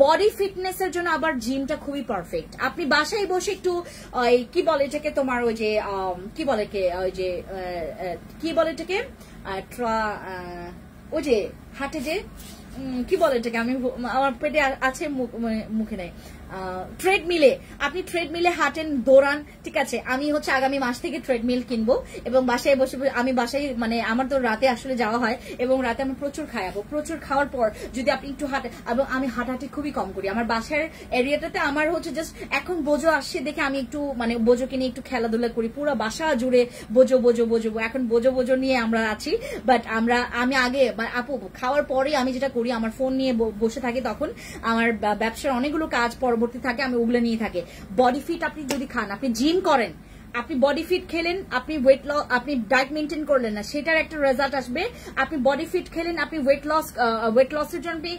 বডি ফিটনেস এর জন্য আবার জিমটা খুবই পারফেক্ট। আপনি বাসায় বসে একটু কি বলে এটাকে, তোমার ওই যে কি বলে এটাকে ওই যে হাটে যে কি বলে এটাকে, আমি আমার পেটে আছে মুখে নেই, ট্রেডমিলে, আপনি ট্রেডমিলে হাঁটেন, দৌড়ান, ঠিক আছে। আমি হচ্ছে আগামী মাস থেকে ট্রেডমিল কিনবো এবং বাসায় বসে আমি বাসায় মানে আমার তো রাতে আসলে যাওয়া হয় এবং রাতে আমি প্রচুর খাওয়াবো, প্রচুর খাওয়ার পর যদি আপনি একটু হাঁটেন, এবং আমি হাঁটাহাঁটি খুবই কম করি আমার বাসার এরিয়াটাতে। আমার হচ্ছে জাস্ট এখন বোঝো আসছে দেখে আমি একটু মানে বোঝোকে নিয়ে একটু খেলাধুলা করি, পুরো বাসা জুড়ে বোঝো, এখন বোঝো নিয়ে আমরা আছি। বাট আমি আগে আপু খাওয়ার পরে আমি যেটা করি, আমার ফোন নিয়ে বসে থাকি, তখন আমার ব্যবসার অনেকগুলো কাজ পরবর্তী থাকে, আমি ওগুলো নিয়ে থাকি। বডি ফিট আপনি যদি খান, আপনি জিম করেন, আপনি বডি ফিট খেলেন, আপনি আপনি ডায়েট মেনটেন করলেন না, সেটার একটা রেজাল্ট আসবে। আপনি বডি ফিট খেলেন, আপনি ওয়েট লসের জন্য আপনি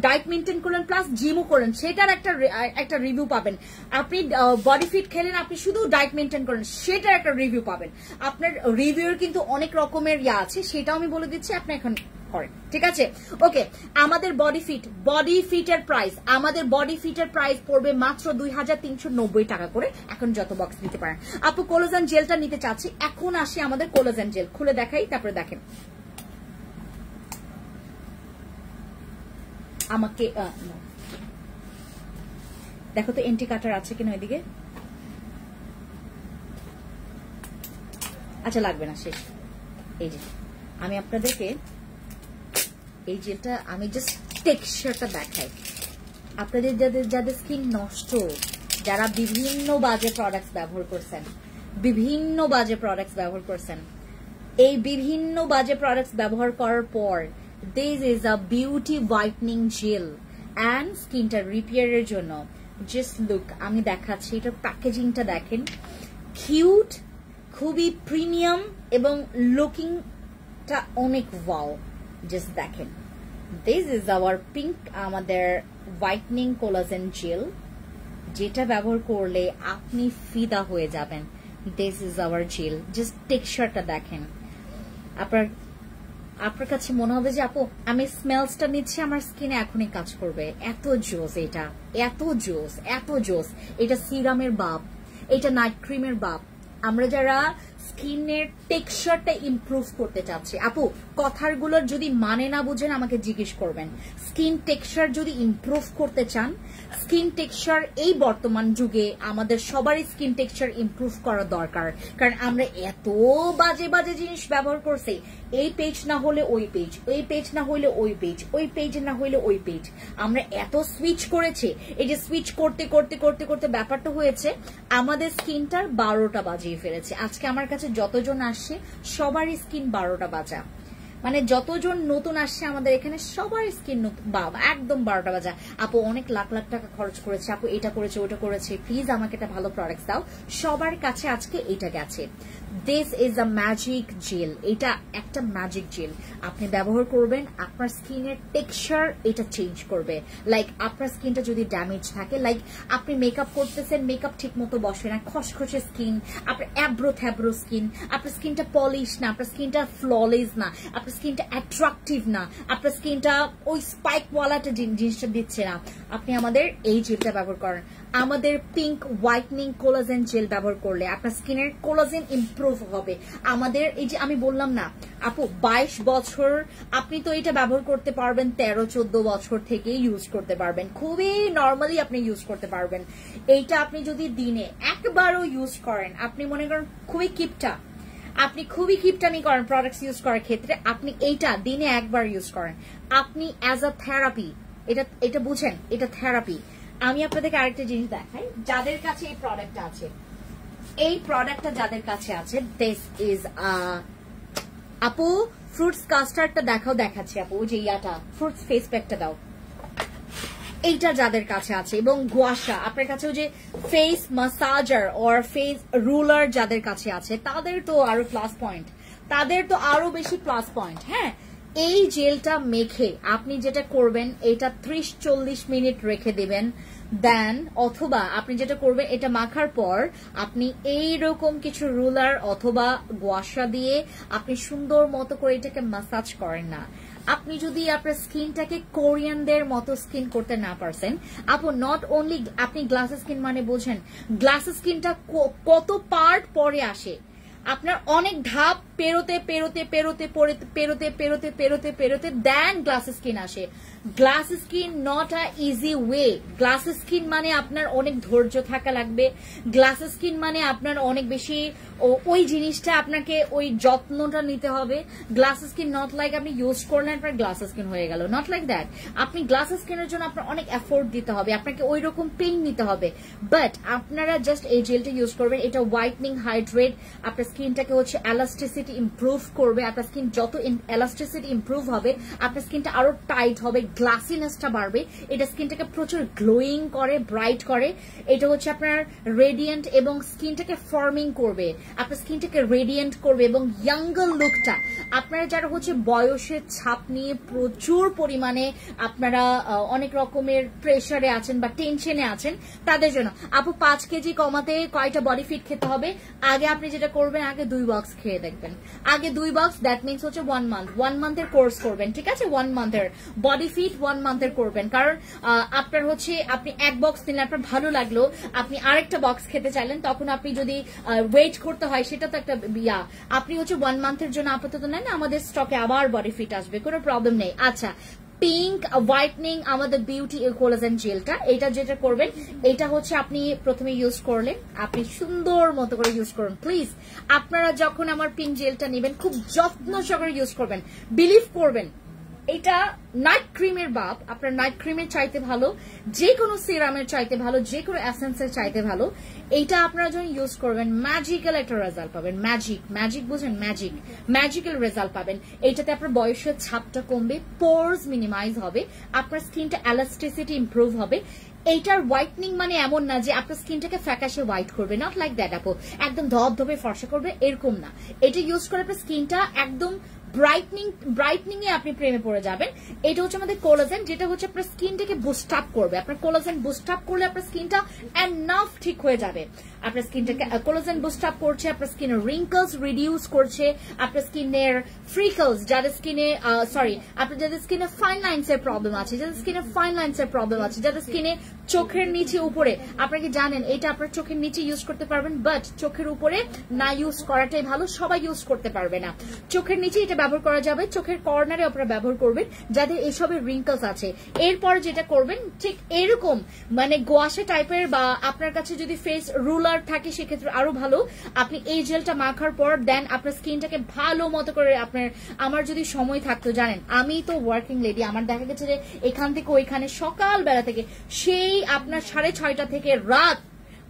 ডায়েট মেনটেন করলেন প্লাস জিমও করলেন, সেটার একটা রিভিউ পাবেন। আপনি বডি ফিট খেলেন, আপনি শুধু ডায়েট মেনটেন করলেন, সেটার একটা রিভিউ পাবেন। আপনার রিভিউর কিন্তু অনেক রকমের আছে, সেটাও আমি বলে দিচ্ছি, আপনি এখন করেন, ঠিক আছে। ওকে, আমাদের বডি ফিটের প্রাইস পড়বে মাত্র 2390 টাকা করে, এখন যত বক্স নিতে পারেন। আপু কোলাজেন জেলটা নিতে চাচ্ছি, এখন আসি আমাদের কোলাজেন জেল, খুলে দেখাই, তারপরে দেখেন আমাকে দেখো তো এন্টি কাটার আছে কিনা ওইদিকে, আচ্ছা লাগবে না, শেষ। এই যে আমি আপনাদেরকে এই জেলটা আমি জাস্ট টেক্সচারটা দেখাই, আপনাদের যাদের স্কিন নষ্ট, যারা বিভিন্ন বাজে প্রোডাক্টস ব্যবহার করছেন, এই বিভিন্ন বাজে প্রোডাক্টস ব্যবহার করার পর this is a beauty whitening gel and স্কিনটা রিপেয়ারের জন্য। জাস্ট লুক, আমি দেখাচ্ছি, এটার প্যাকেজিংটা দেখেন, কিউট, খুবই প্রিমিয়াম এবং লুকিংটা অনেক ওয়াও। জাস্ট দেখেন, দিস ইজ আওয়ার পিঙ্ক, আমাদের হোয়াইটনিং কোলাজেন জেল, যেটা ব্যবহার করলে আপনি ফিদা হয়ে যাবেন। This is our gel, just টেক্সচারটা দেখেন, আপনার কাছে মনে হবে যে আপু আমি স্মেলসটা নিচ্ছি, আমার স্কিনে এখনই কাজ করবে। এত জোস, এত জোস। এটা সিরামের বাপ, এটা নাইট ক্রিমের বাপ। আমরা যারা স্কিনের টেক্সচারটা ইমপ্রুভ করতে চাচ্ছি, আপু কথাগুলোর যদি মানে না বুঝেন আমাকে জিজ্ঞেস করবেন। স্কিন টেক্সচার যদি ইমপ্রুভ করতে চান, স্কিন টেক্সচার এই বর্তমান যুগে আমাদের সবারই স্কিন টেক্সচার ইমপ্রুভ করা দরকার, কারণ আমরা এত বাজে জিনিস ব্যবহার করছি। এই পেজ না হলে ওই পেজ, ওই পেজ না হইলে ওই পেজ, ওই পেজ না হইলে ওই পেজ, আমরা এত সুইচ করেছি। এই যে সুইচ করতে করতে করতে করতে ব্যাপারটা হয়েছে আমাদের স্কিনটার 12টা বাজিয়ে ফেলেছে। আজকে আমার কাছে যতজন আসছে সবারই স্কিন 12টা বাজা। মানে যতজন নতুন আসছে আমাদের এখানে সবার স্কিন বাবা একদম 12টা বাজা। আপু অনেক লাখ লাখ টাকা খরচ করেছে, আপু এটা করেছে ওটা করেছে, প্লিজ আমাকে একটা ভালো প্রোডাক্ট দাও। সবার কাছে আজকে এটা গেছে। This is a magic gel. এটা একটা ম্যাজিক জেল, আপনি ব্যবহার করবেন, আপনার স্কিনের টেক্সচার এটা চেঞ্জ করবে। লাইক আপনার স্কিনটা যদি ড্যামেজ থাকে, লাইক আপনি মেকআপ করতেছেন, মেকআপ ঠিক মতো বসে না, খসখসে স্কিন, আপনার অ্যাব্রো থ্যাব্রো স্কিন, আপনার স্কিনটা পলিশ না, আপনার স্কিনটা ফ্ললেস না, আপনার স্কিনটা অ্যাট্রাকটিভ না, আপনার স্কিনটা ওই স্পাইকওয়ালাটা জিনিসটা দিচ্ছে না, আপনি আমাদের এই জেলটা ব্যবহার করেন। আমাদের পিঙ্ক হোয়াইটনিং কোলাজেন জেল ব্যবহার করলে আপনার স্কিনের কোলাজেন ইমপ্রুভ হবে। আমাদের এই যে আমি বললাম না আপু 22 বছর আপনি তো এটা ব্যবহার করতে পারবেন, 13-14 বছর থেকে ইউজ করতে পারবেন, খুবই নর্মালি আপনি ইউজ করতে পারবেন। এইটা আপনি যদি দিনে একবারও ইউজ করেন, আপনি মনে করেন আপনি খুবই কিপটামি করেন প্রোডাক্টস ইউজ করার ক্ষেত্রে, আপনি এইটা দিনে একবার ইউজ করেন, আপনি অ্যাজ আ থেরাপি এটা বুঝেন, এটা থেরাপি। আমি আপনাদেরকে আরেকটা জিনিস দেখাই, যাদের কাছে এই প্রোডাক্টটা আছে, এই প্রোডাক্টটা যাদের কাছে আছে, দিস ইজ আপু ফ্রুটস কাস্টার্ডটা দেখাচ্ছি আপু, ওই যে ইয়াটা ফ্রুটস ফেস প্যাকটা দাও, এইটা যাদের কাছে আছে, এবং গুয়াশা আপনার কাছে, ওই যে ফেস মাসাজার অর ফেস রুলার যাদের কাছে আছে, তাদের তো আরো প্লাস পয়েন্ট, তাদের তো আরো বেশি প্লাস পয়েন্ট। হ্যাঁ, এই জেলটা মেখে আপনি যেটা করবেন, এটা 30-40 মিনিট রেখে দিবেন, দেন অথবা আপনি যেটা করবেন, এটা মাখার পর আপনি এইরকম কিছু রুলার অথবা গোয়াশা দিয়ে আপনি সুন্দর মতো করে এটাকে মাসাজ করেন না। আপনি যদি আপনার স্কিনটাকে কোরিয়ানদের মতো স্কিন করতে না পারছেন, আপু নট অনলি আপনি গ্লাস স্কিন মানে বোঝেন, গ্লাস স্কিনটা কত পার্ট পরে আসে, আপনার অনেক ধাপ পেরোতে দেন গ্লাস স্কিন আসে। Glass skin not a easy way. Glass skin মানে আপনার অনেক ধৈর্য থাকা লাগবে, গ্লাস স্কিন মানে আপনার অনেক বেশি ওই জিনিসটা আপনাকে ওই যত্নটা নিতে হবে। গ্লাস স্কিন নট লাইক আপনি ইউজ করলেন আপনার গ্লাস স্কিন হয়ে গেল, নট লাইক দ্যাট। আপনি গ্লাস স্কিনের জন্য আপনার অনেক এফোর্ট দিতে হবে, আপনাকে ওই রকম পেইন নিতে হবে। বাট আপনারা জাস্ট এই জেলটা ইউজ করবেন, এটা হোয়াইটনিং হাইড্রেট, আপনার স্কিনটাকে হচ্ছে এলাস্টিসিটি ইমপ্রুভ করবে। আপনার স্কিন যত এলাস্টিসিটি ইমপ্রুভ হবে, আপনার স্কিনটা আরো টাইট হবে, গ্লাসিনেসটা বাড়বে। এটা স্কিনটাকে প্রচুর গ্লোয়িং করে, ব্রাইট করে। এটা হচ্ছে আপনার রেডিয়েন্ট এবং স্কিনটাকে ফর্মিং করবে, আপনার স্কিনটাকে রেডিয়েন্ট করবে এবং ইয়াঙ্গার লুকটা। আপনারা যারা হচ্ছে বয়সের ছাপ নিয়ে প্রচুর পরিমাণে আপনারা অনেক রকমের প্রেসারে আছেন বা টেনশনে আছেন, তাদের জন্য আপু 5 কেজি কমাতে কয়টা বডি ফিট খেতে হবে? আগে আপনি যেটা করবেন, আগে 2 বক্স খেয়ে দেখবেন, আগে 2 বক্স, দ্যাট মিনস হচ্ছে 1 মান্থ, 1 মান্থের কোর্স করবেন, ঠিক আছে? 1 মান্থের বডি ফিট 1 মান্থের করবেন। কারণ আপনার হচ্ছে আপনি 1 বক্স নিলে আপনার ভালো লাগলো, আপনি আরেকটা বক্স খেতে চাইলেন, তখন আপনি যদি ওয়েট করতে হয়, সেটা তো একটা আপনি হচ্ছে 1 মান্থের জন্য আপাতত নেন, আমাদের স্টকে আবার বডি ফিট আসবে, কোনো প্রবলেম নেই। আচ্ছা, পিঙ্ক হোয়াইটনিং আমাদের বিউটি কোলাজেন জেলটা, এটা যেটা করবেন, এটা হচ্ছে আপনি প্রথমে ইউজ করলেন, আপনি সুন্দর মতো করে ইউজ করুন প্লিজ। আপনারা যখন আমার পিঙ্ক জেলটা নেবেন, খুব যত্ন সহকারে ইউজ করবেন, বিলিভ করবেন এটা নাইট ক্রিমের বাপ, আপনার নাইট ক্রিমের চাইতে ভালো, যে কোনো সিরামের চাইতে ভালো, যে কোনো এসেন্সের চাইতে ভালো। এইটা আপনারা যখন ইউজ করবেন, ম্যাজিক্যাল একটা রেজাল্ট পাবেন। ম্যাজিক বুঝেন, ম্যাজিক্যাল রেজাল্ট পাবেন। এইটাতে আপনার বয়সের ছাপটা কমবে, পোরস মিনিমাইজ হবে, আপনার স্কিনটা এলাস্টিসিটি ইমপ্রুভ হবে। এইটার হোয়াইটনিং মানে এমন না যে আপনার স্কিনটাকে ফ্যাকাশে হোয়াইট করবে, নট লাইক দ্যাট আপু, একদম ধবধবে ফর্সা করবে এরকম না। এটা ইউজ করে আপনার স্কিনটা একদম ব্রাইটনিং এ আপনি প্রেমে পড়ে যাবেন। এটা হচ্ছে আমাদের কোলাজেন, যেটা হচ্ছে আপনার স্কিনটাকে বুস্ট আপ করবে। আপনার কোলাজেন বুস্ট আপ করলে আপনার স্কিনটা এনাফ ঠিক হয়ে যাবে। আপনার স্কিনটাকে কোলাজেন বুস্ট আপ করছে, আপনার স্কিনের রিঙ্কলস রিডিউস করছে, আপনার স্কিনের ফ্রিকলস, যাদের স্কিনে যাদের স্কিনে ফাইন লাইনস এর প্রবলেম আছে, যাদের স্কিনে চোখের নিচে উপরে, আপনারা কি জানেন এটা আপনার চোখের নিচে ইউজ করতে পারবেন, বাট চোখের উপরে না ইউজ করাটাই ভালো, সবাই ইউজ করতে পারবে না। চোখের নিচে এটা ব্যবহার করা যাবে, চোখের কর্নারে আপনারা ব্যবহার করবেন যাদের এইসবের রিঙ্কলস আছে। এরপর যেটা করবেন, ঠিক এরকম মানে গোয়াশা টাইপের বা আপনার কাছে যদি ফেস রুলার থাকে, সেক্ষেত্রে আরো ভালো। আপনি এই জেলটা মাখার পর দেন আপনার স্কিনটাকে ভালো মতো করে আমার যদি সময় থাকতো, জানেন আমি তো ওয়ার্কিং লেডি, আমার দেখা গেছে যে এখান থেকে ওইখানে সকাল বেলা থেকে সেই আপনার 6:30 থেকে রাত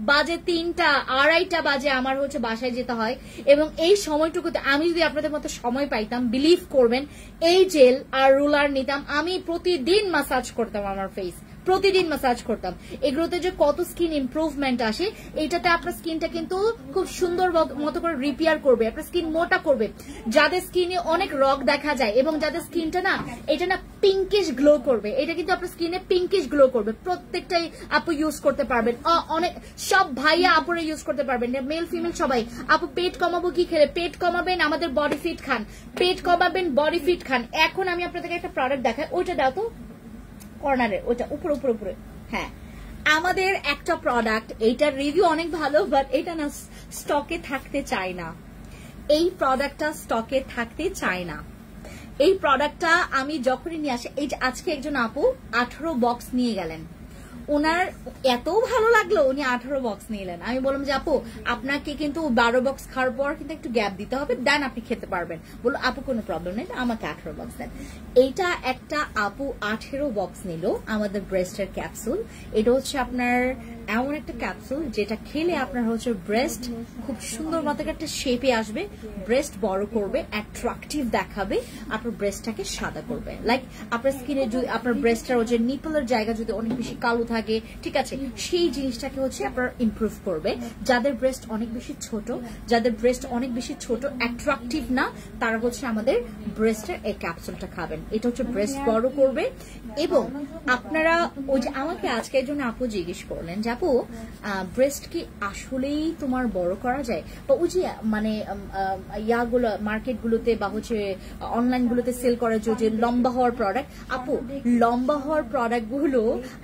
বাজে 3টা 2:30 বাজে আমার হচ্ছে বাসায় যেতে হয়, এবং এই সময়টুকুতে আমি যদি আপনাদের মতো সময় পাইতাম, বিলিভ করবেন এই জেল আর রুলার নিতাম, আমি প্রতিদিন মাসাজ করতাম আমার ফেস, প্রতিদিন মাসাজ করতাম। এগুলোতে যে কত স্কিন ইমপ্রুভমেন্ট আসে, এইটাতে আপনার স্কিনটা কিন্তু খুব সুন্দর মতো করে রিপেয়ার করবে, আপনার স্কিন মোটা করবে। যাদের স্কিনে অনেক রগ দেখা যায় এবং যাদের স্কিনটা না এটা না পিঙ্কিশ গ্লো করবে, এটা কিন্তু আপনার স্কিনে পিঙ্কিশ গ্লো করবে। প্রত্যেকটাই আপু ইউজ করতে পারবেন, অনেক সব ভাইয়া আপুরা ইউজ করতে পারবেন, মেল ফিমেল সবাই। আপু পেট কমাবো কি খেলে? পেট কমাবেন আমাদের বডি ফিট খান, পেট কমাবেন বডি ফিট খান। এখন আমি আপনাদেরকে একটা প্রোডাক্ট দেখাই, ওইটা দাও তো কর্নারে, ওইটা উপরে উপরে উপরে। হ্যাঁ, আমাদের একটা প্রোডাক্ট, এইটার রিভিউ অনেক ভালো, বাট এটা না স্টকে থাকতে চায় না, এই প্রোডাক্টটা স্টকে থাকতে চায় না। এই প্রোডাক্টটা আমি যখনই নিয়ে আসি, এই যে আজকে একজন আপু 18 বক্স নিয়ে গেলেন, ওনার এত ভালো লাগলো উনি 18 বক্স নিলেন। আমি বললাম যে আপু আপনাকে কিন্তু 12 বক্স খাওয়ার পর কিন্তু একটু গ্যাপ দিতে হবে, দেন আপনি খেতে পারবেন। বললো আপু কোনো প্রবলেম নেই, আমাকে 18 বক্স দেন। এইটা একটা আপু 18 বক্স নিল আমাদের ব্রেস্টের ক্যাপসুল। এটা হচ্ছে আপনার এমন একটা ক্যাপসুল যেটা খেলে আপনার হচ্ছে ব্রেস্ট খুব সুন্দর মতো একটা শেপে আসবে, ব্রেস্ট বড় করবে, অ্যাট্রাকটিভ দেখাবে, আপনার ব্রেস্টটাকে সাদা করবে। লাইক আপনার স্কিনে যদি আপনার ব্রেস্টের যে নিপলের জায়গা যদি অনেক বেশি কালো থাকে, ঠিক আছে, সেই জিনিসটাকে হচ্ছে আপনার ইমপ্রুভ করবে। যাদের ব্রেস্ট অনেক বেশি ছোট, যাদের ব্রেস্ট অনেক বেশি ছোট, অ্যাট্রাকটিভ না, তারা হচ্ছে আমাদের ব্রেস্টের এই ক্যাপসুলটা খাবেন। এটা হচ্ছে ব্রেস্ট বড় করবে। এবং আপনারা ওই যে আমাকে আজকে একজন আপু জিজ্ঞেস করলেন যে আপু ব্রেস্ট কি আসলেই তোমার বড় করা যায়, বা ওই যে মানে ইয়াগুলো মার্কেটগুলোতে বা হচ্ছে অনলাইনগুলোতে সেল করে যে লম্বা হওয়ার প্রোডাক্ট, আপু লম্বা হওয়ার প্রোডাক্টগুলো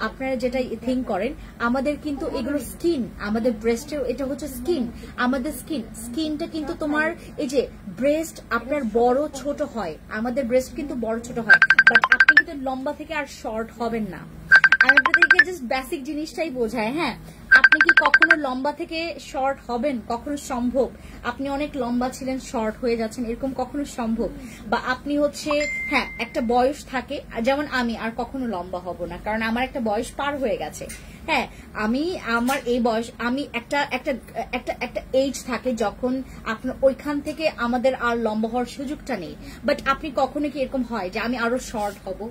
আপনারা যেটা থিঙ্ক করেন, আমাদের কিন্তু এগুলো স্কিন, আমাদের ব্রেস্টের এটা হচ্ছে স্কিন, আমাদের স্কিনটা কিন্তু তোমার এই যে ব্রেস্ট আপনার বড় ছোট হয়, আমাদের ব্রেস্ট কিন্তু বড় ছোট হয়, বাট আপনি কিন্তু লম্বা থেকে আর শর্ট হবেন না। আমি আপনাদেরকে জাস্ট বেসিক জিনিসটাই বোঝায়। হ্যাঁ, আপনি কি কখনো লম্বা থেকে শর্ট হবেন? কখনো সম্ভব? আপনি অনেক লম্বা ছিলেন, শর্ট হয়ে যাচ্ছেন, এরকম কখনো সম্ভব? বা আপনি হচ্ছে হ্যাঁ একটা বয়স থাকে, যেমন আমি আর কখনো লম্বা হব না, কারণ আমার একটা বয়স পার হয়ে গেছে। হ্যাঁ, আমি আমার এই বয়স, আমি একটা একটা একটা একটা এজ থাকে যখন আপনার ওইখান থেকে আমাদের আর লম্বা হওয়ার সুযোগটা নেই। বাট আপনি কখনো কি এরকম হয় যে আমি আরো শর্ট হব?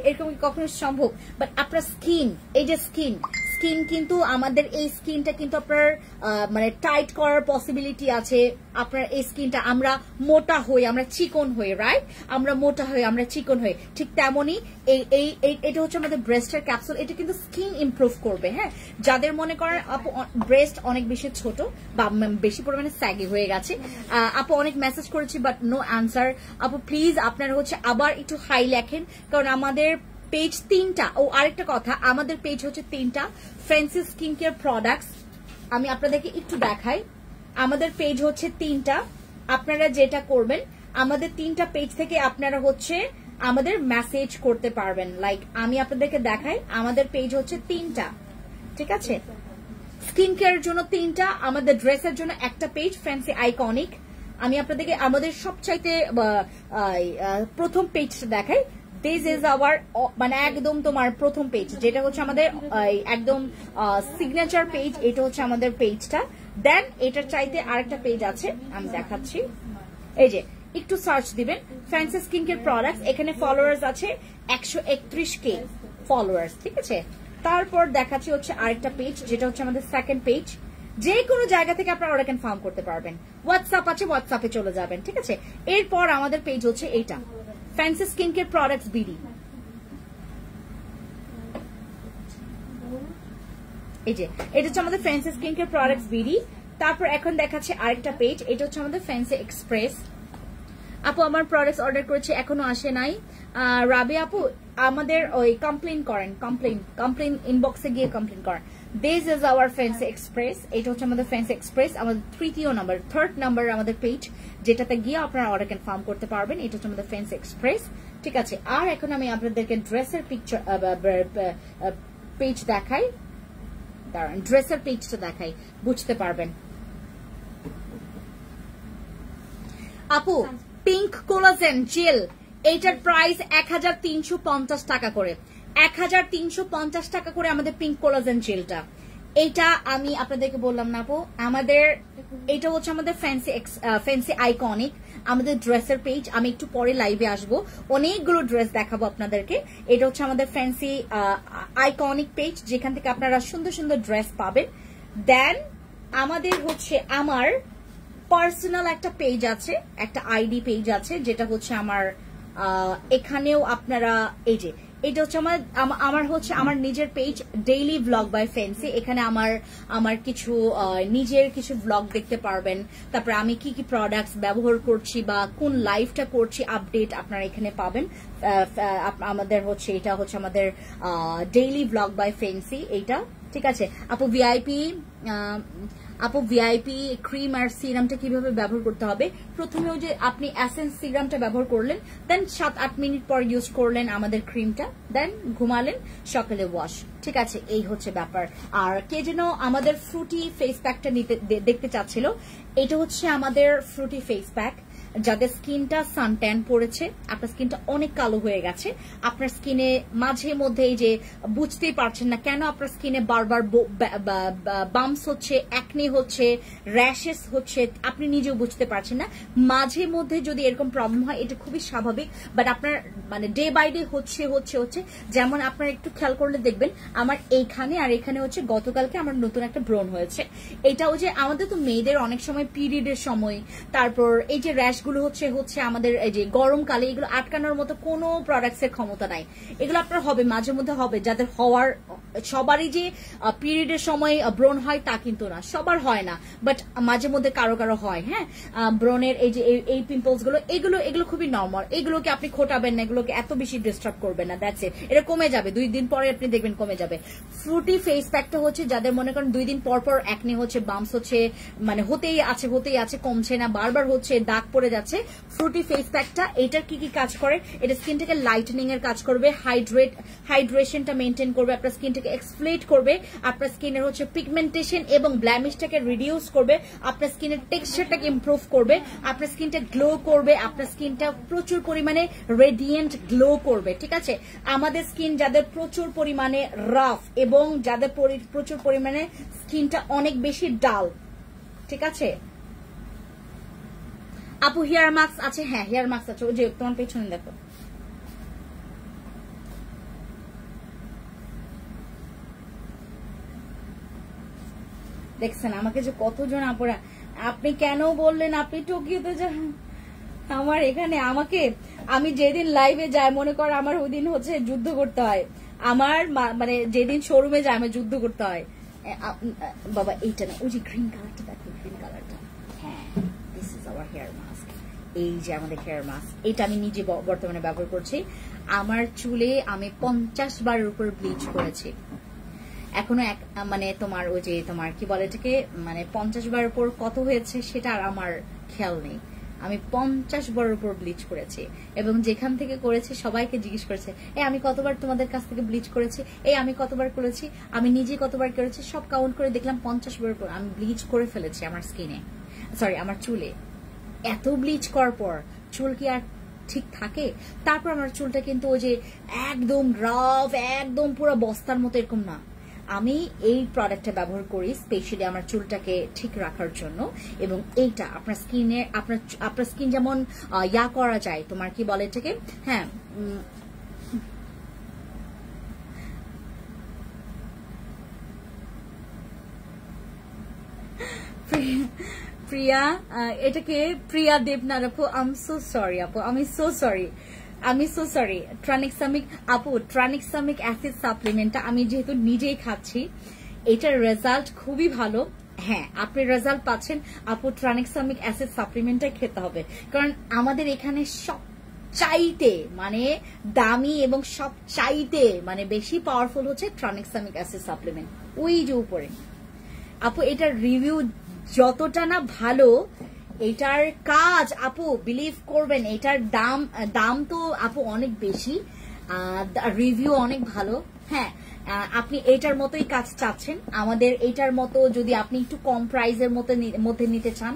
এরকম কখনো সম্ভব? বাট আপনার স্কিন, এই যে স্কিন কিন্তু আমাদের এই স্কিনটা কিন্তু আপনার মানে টাইট করার পসিবিলিটি আছে। আপনার এই স্কিনটা আমরা মোটা হই, আমরা চিকন হই, রাইট? আমরা মোটা হই, আমরা চিকন হই, ঠিক তেমনই এটা হচ্ছে আমাদের ব্রেস্টের ক্যাপসুল। এটা কিন্তু স্কিন ইমপ্রুভ করবে। হ্যাঁ, যাদের মনে করেন আপু ব্রেস্ট অনেক বেশি ছোট বা বেশি পরিমাণে স্যাগি হয়ে গেছে, আপু অনেক মেসেজ করেছি বাট নো আনসার। আপু প্লিজ আপনারা হচ্ছে আবার একটু হাই লেখেন, কারণ আমাদের পেজ 3টা। ও আরেকটা কথা, আমাদের পেজ হচ্ছে 3টা, ফ্যান্সি স্কিন কেয়ার প্রোডাক্টস। আমি আপনাদেরকে একটু দেখাই, আমাদের পেজ হচ্ছে 3টা। আপনারা যেটা করবেন, আমাদের 3টা পেজ থেকে আপনারা হচ্ছে আমাদের মেসেজ করতে পারবেন। লাইক আমি আপনাদেরকে দেখাই, আমাদের পেজ হচ্ছে 3টা, ঠিক আছে? স্কিন কেয়ারের জন্য 3টা, আমাদের ড্রেসের জন্য একটা পেজ ফ্যান্সি আইকনিক। আমি আপনাদেরকে আমাদের সবচাইতে প্রথম পেজটা দেখাই। দিস ইজ আওয়ার মানে একদম তোমার প্রথম পেজ, যেটা হচ্ছে আমাদের একদম সিগনেচার পেজ। এটা হচ্ছে আমাদের পেজটা। দেন এটার চাইতে আরেকটা পেজ আছে, আমি দেখাচ্ছি। এই যে একটু সার্চ দিবেন ফ্যান্সি স্কিন কেয়ার প্রোডাক্টস, এখানে ফলোয়ার্স আছে 131K ফলোয়ার্স, ঠিক আছে? তারপর দেখাচ্ছি হচ্ছে আরেকটা পেজ, যেটা হচ্ছে আমাদের সেকেন্ড পেজ। যে কোনো জায়গা থেকে আপনারা অর্ডার কনফার্ম করতে পারবেন। হোয়াটসঅ্যাপ আছে, হোয়াটসঅ্যাপে চলে যাবেন, ঠিক আছে? এরপর আমাদের পেজ হচ্ছে এইটা, fancy skin care products BD. এই যে এটা হচ্ছে আমাদের fancy skin care products BD. তারপর এখন দেখাচ্ছে আরেকটা পেজ, এটা হচ্ছে আমাদের ফ্যান্সি এক্সপ্রেস। আপু আমার প্রোডাক্টস অর্ডার করেছে, এখনো আসে নাই। রাবি আপু আমাদের ওই কমপ্লেন করেন, কমপ্লেন ইনবক্সে গিয়ে কমপ্লেন করেন। This is hour fancy express. এটা হচ্ছে আমাদের ফ্যান্সি এক্সপ্রেস, আমাদের থার্ড নাম্বার আমাদের পেজ, যেটাতে গিয়ে আপনারা অর্ডার কনফার্ম করতে পারবেন। এটা হচ্ছে আমাদের ফ্যান্সি এক্সপ্রেস, ঠিক আছে? আর এখন আমি আপনাদেরকে ড্রেসের পিকচার পেজ দেখাই, দাঁড়ান ড্রেসের পেজটা দেখাই, বুঝতে পারবেন। আপু পিঙ্ক কোলাজেন জেল, এইটার প্রাইস 1350 টাকা করে, 1350 টাকা করে আমাদের পিঙ্ক কোলাজেন জেলটা। এইটা আমি আপনাদেরকে বললাম না আপু, আমাদের এটা হচ্ছে আমাদের ফ্যান্সি আইকনিক আমাদের ড্রেসের পেজ। আমি একটু পরে লাইভে আসবো, অনেকগুলো ড্রেস দেখাবো আপনাদেরকে। এটা হচ্ছে আমাদের ফ্যান্সি আইকনিক পেজ, যেখান থেকে আপনারা সুন্দর সুন্দর ড্রেস পাবেন। দেন আমাদের হচ্ছে আমার পার্সোনাল একটা পেজ আছে, একটা আইডি পেজ আছে, যেটা হচ্ছে আমার এখানেও আপনারা এই যে এটা হচ্ছে আমার হচ্ছে আমার নিজের page daily blog by Fancy. এখানে আমার কিছু নিজের কিছু ব্লগ দেখতে পারবেন। তারপরে আমি কি কি প্রোডাক্টস ব্যবহার করছি বা কোন লাইফটা করছি আপডেট আপনারা এখানে পাবেন। আমাদের হচ্ছে এটা হচ্ছে আমাদের ডেইলি ব্লগ বাই ফ্যান্সি এইটা, ঠিক আছে আপু। ভিআইপি ক্রিম আর সিরামটা কিভাবে ব্যবহার করতে হবে? প্রথমে যে আপনি এসেন্স সিরামটা ব্যবহার করলেন, দেন 7-8 মিনিট পর ইউজ করলেন আমাদের ক্রিমটা, দেন ঘুমালেন, সকালে ওয়াশ, ঠিক আছে। এই হচ্ছে ব্যাপার। আর কে যেন আমাদের ফ্রুটি ফেস প্যাকটা দেখতে চাচ্ছিল, এটা হচ্ছে আমাদের ফ্রুটি ফেস প্যাক। যাদের স্কিনটা সানট্যান পড়েছে, আপনার স্কিনটা অনেক কালো হয়ে গেছে, আপনার স্কিনে মাঝে মধ্যে এই যে বুঝতেই পারছেন না কেন আপনার স্কিনে বারবার বাম্পস হচ্ছে, অ্যাকনে হচ্ছে, র্যাশেস হচ্ছে, আপনি নিজেও বুঝতে পারছেন না। মাঝে মধ্যে যদি এরকম প্রবলেম হয় এটা খুবই স্বাভাবিক, বাট আপনার মানে ডে বাই ডে হচ্ছে। যেমন আপনার একটু খেয়াল করলে দেখবেন আমার এইখানে আর এখানে হচ্ছে গতকালকে আমার নতুন একটা ব্রণ হয়েছে। এটাও যে আমাদের তো মেয়েদের অনেক সময় পিরিয়ডের সময়, তারপর এই যে র্যাশ গুলো হচ্ছে আমাদের এই যে গরমকালে, এগুলো আটকানোর মতো কোনো প্রোডাক্টস এর ক্ষমতা নাই। এগুলো আপনার হবে মাঝে মধ্যে হবে, যাদের হওয়ার, সবারই যে পিরিয়ডের সময় ব্রণ হয় তা কিন্তু না, সবার হয় না, বাট মাঝে মধ্যে কারো কারো হয়। হ্যাঁ, ব্রণের এই যে এই পিম্পলস গুলো, এগুলো খুবই নর্মাল, এগুলোকে আপনি খোটাবেন না, এগুলোকে এত বেশি ডিস্টার্ব করবেন না, দ্যাটস ইট। এটা কমে যাবে 2 দিন পরে, আপনি দেখবেন কমে যাবে। ফ্রুটি ফেস প্যাকটা হচ্ছে যাদের মনে করেন 2 দিন পর পর অ্যাকনে হচ্ছে, বাম্পস হচ্ছে, মানে হতেই আছে, কমছে না, বারবার হচ্ছে, দাগ পড়ে যাচ্ছে। ফ্রুটি ফেস প্যাকটা এটার কি কি কাজ করে? এটা স্কিনটাকে লাইটেনিং এর কাজ করবে, হাইড্রেশনটা মেনটেন করবে, আপনার স্কিনটাকে এক্সফ্লেট করবে, আপনার স্কিনের হচ্ছে পিগমেন্টেশন এবং ব্ল্যামিশটাকে রিডিউস করবে, আপনার স্কিনের টেক্সচারটাকে ইমপ্রুভ করবে, আপনার স্কিনটা গ্লো করবে, আপনার স্কিনটা প্রচুর পরিমাণে রেডিয়েন্ট গ্লো করবে, ঠিক আছে। আমাদের স্কিন যাদের প্রচুর পরিমাণে রাফ এবং যাদের প্রচুর পরিমাণে স্কিনটা অনেক বেশি ডাল, ঠিক আছে আপু। হেয়ার মাস্ক আছে? হ্যাঁ, হেয়ার মাস্ক আছে, ওই যে তোমার পেছনে দেখো। দেখছেন আমাকে যে কতজন আপুরা, আপনি কেন বললেন আপনি টোকিওতে যান আমার এখানে, আমি যেদিন লাইভে যাই মনে কর আমার ওই দিন হচ্ছে যুদ্ধ করতে হয়, আমার মানে যেদিন শোরুমে যায় আমার যুদ্ধ করতে হয়। বাবা এইটা না, ওই যে গ্রিন কালারটা দেখো, গ্রিন কালারটা, হ্যাঁ this is our hair mask. এই যে আমাদের হেয়ার মাস্ক, এটা আমি নিজে বর্তমানে ব্যবহার করছি। আমার চুলে আমি 50 বারের উপর ব্লিচ করেছি, এখনো মানে তোমার ওই যে তোমার কি বলে এটাকে, মানে 50 বারের উপর কত হয়েছে সেটা আর আমার খেয়াল নেই। আমি 50 বারের উপর ব্লিচ করেছি, এবং যেখান থেকে করেছি সবাইকে জিজ্ঞেস করেছে, আমি কতবার তোমাদের কাছ থেকে ব্লিচ করেছি, আমি কতবার করেছি, আমি নিজে কতবার করেছি, সব কাউন্ট করে দেখলাম 50 বারের উপর আমি ব্লিচ করে ফেলেছি আমার স্কিনে, সরি আমার চুলে। এত ব্লিচ করার পর চুল কি আর ঠিক থাকে? তারপর আমার চুলটা কিন্তু ওই যে একদম রাফ, একদম পুরো বস্তার মতো এরকম না। আমি এই প্রোডাক্টটা ব্যবহার করি স্পেশালি আমার চুলটাকে ঠিক রাখার জন্য, এবং এইটা আপনার স্কিনে, আপনার স্কিন যেমন ইয়া করা যায়, তোমার কি বলে এটাকে, হ্যাঁ প্রিয়া, এটাকে প্রিয়া দেবনাথ আপু, আই এম সো সরি আপু, আমি সো সরি। ট্রানিক্সামিক অ্যাসিড সাপ্লিমেন্টটা আমি যেহেতু নিজেই খাচ্ছি, এটার রেজাল্ট খুবই ভালো। হ্যাঁ, আপনি রেজাল্ট পাচ্ছেন আপু, ট্রানিক্সামিক অ্যাসিড সাপ্লিমেন্টটাই খেতে হবে, কারণ আমাদের এখানে সব চাইতে মানে দামি এবং সব চাইতে মানে বেশি পাওয়ারফুল হচ্ছে ট্রানিক্সামিক অ্যাসিড সাপ্লিমেন্ট। ওই যে উপরে আপু, এটার রিভিউ যতটা না ভালো, এটার কাজ আপু বিলিভ করবেন, এটার দাম তো আপু অনেক বেশি, রিভিউ অনেক ভালো। হ্যাঁ, আপনি এটার মতোই কাজ চাচ্ছেন, আমাদের এটার মতো যদি আপনি একটু কম প্রাইসের মধ্যে নিতে চান,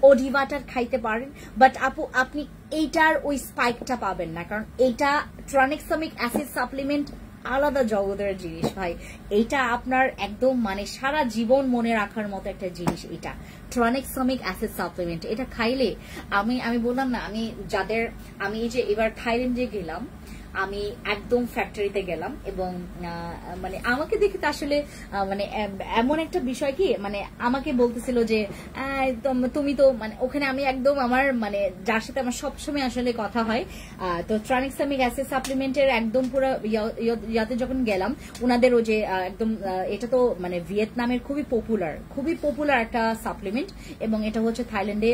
ওডিভাটার খাইতে পারেন, বাট আপু আপনি এইটার ওই স্পাইকটা পাবেন না, কারণ এটা ট্রানিক্সামিক অ্যাসিড সাপ্লিমেন্ট আলাদা জগতের জিনিস ভাই। এইটা আপনার একদম মানে সারা জীবন মনে রাখার মতো একটা জিনিস। এটা ট্রানেক্সামিক অ্যাসিড সাপ্লিমেন্ট, এটা খাইলে আমি বললাম না, আমি এই যে এবার থাইল্যান্ডে গেলাম, আমি একদম ফ্যাক্টরিতে গেলাম এবং মানে আমাকে দেখে তো আসলে মানে এমন একটা বিষয় কি, মানে আমাকে বলতেছিল যে তুমি তো মানে ওখানে আমি একদম আমার মানে যার সাথে আমার সবসময় আসলে কথা হয়, তো ট্রানেক্সামিক অ্যাসিড সাপ্লিমেন্টের একদম পুরো ইয়াতে যখন গেলাম, ওনাদের ও যে একদম এটা তো মানে ভিয়েতনামের খুবই পপুলার একটা সাপ্লিমেন্ট, এবং এটা হচ্ছে থাইল্যান্ডে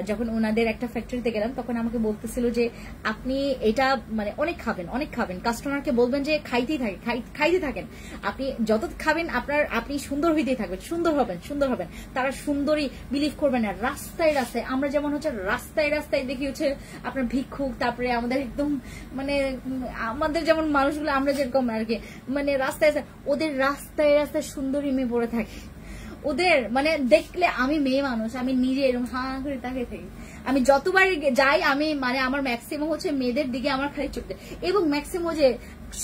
যখন ওনাদের একটা ফ্যাক্টরিতে গেলাম তখন আমাকে বলতেছিল যে আপনি এটা মানে অনেক খাবেন, কাস্টমারকে বলবেন যে খাইতে থাকেন, আপনি যত খাবেন আপনি সুন্দর হইতেই থাকবেন, সুন্দর হবেন। তারা সুন্দরী বিলিভ করবেন না। রাস্তায় আমরা যেমন হচ্ছে রাস্তায় দেখি হচ্ছে আপনার ভিক্ষুক, তারপরে আমাদের একদম মানে আমাদের যেমন মানুষগুলো আমরা যেরকম আর কি মানে রাস্তায়, ওদের রাস্তায় সুন্দরী মেয়ে পড়ে থাকে। ওদের মানে দেখলে আমি মেয়ে মানুষ, আমি নিজে এরকম হাঁ করে তাকিয়ে থাকি। আমি যতবার যাই আমি মানে আমার ম্যাক্সিমাম হচ্ছে মেয়েদের দিকে আমার খালি চোখ দেয়, এবং ম্যাক্সিমাম যে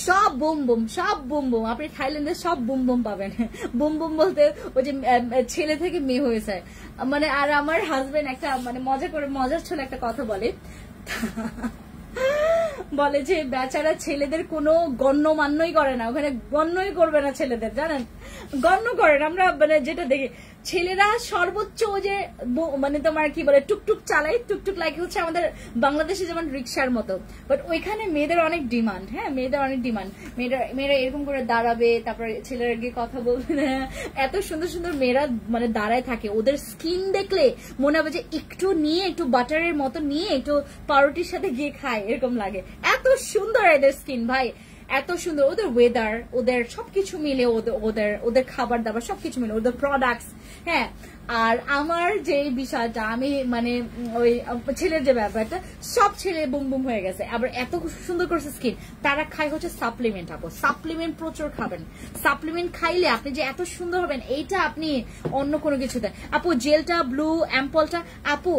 সব বুম আপনি থাইল্যান্ডের সব বুম পাবেন। বুম বলতে ওই যে ছেলে থেকে মেয়ে হয়েছে মানে। আর আমার হাজবেন্ড একটা মানে মজার ছিল একটা কথা বলে যে বেচারা ছেলেদের কোনো গণ্যমান্যই করে না, ওখানে গণ্যই করবে না ছেলেদের, জানেন, গণ্য করেন। আমরা মানে যেটা দেখি ছেলেরা সর্বোচ্চ যে মানে তোমার কি বলে টুকটুক চালায়, টুকটুক লাগে হচ্ছে আমাদের বাংলাদেশে যেমন রিক্সার মতো, বাট ওইখানে মেয়েদের অনেক ডিমান্ড। হ্যাঁ, মেয়েদের অনেক ডিমান্ড। মেয়েরা এরকম করে দাঁড়াবে, তারপরে ছেলেরা গিয়ে কথা বলবে না। এত সুন্দর মেয়েরা মানে দাঁড়ায় থাকে, ওদের স্কিন দেখলে মনে হবে যে একটু বাটারের মতো নিয়ে একটু পাউরুটির সাথে গিয়ে খায়, এরকম লাগে। এত সুন্দর এদের স্কিন ভাই, এত সুন্দর। ওদের ওয়েদার, ওদের সবকিছু মিলে, ওদের খাবার দাবার সবকিছু মিলে, ওদের প্রোডাক্টস। হ্যাঁ, আর আমার যে বিষয়টা আমি মানে ওই ছেলের যে ব্যাপারটা, সব ছেলে বুম হয়ে গেছে। আবার এত সুন্দর করছে স্কিন। তারা খায় হচ্ছে সাপ্লিমেন্ট। আপু সাপ্লিমেন্ট প্রচুর খাবেন। সাপ্লিমেন্ট খাইলে আপনি যে এত সুন্দর হবেন, এইটা আপনি অন্য কোনো কিছু দেন। আপু জেলটা, ব্লু অ্যাম্পলটা, আপু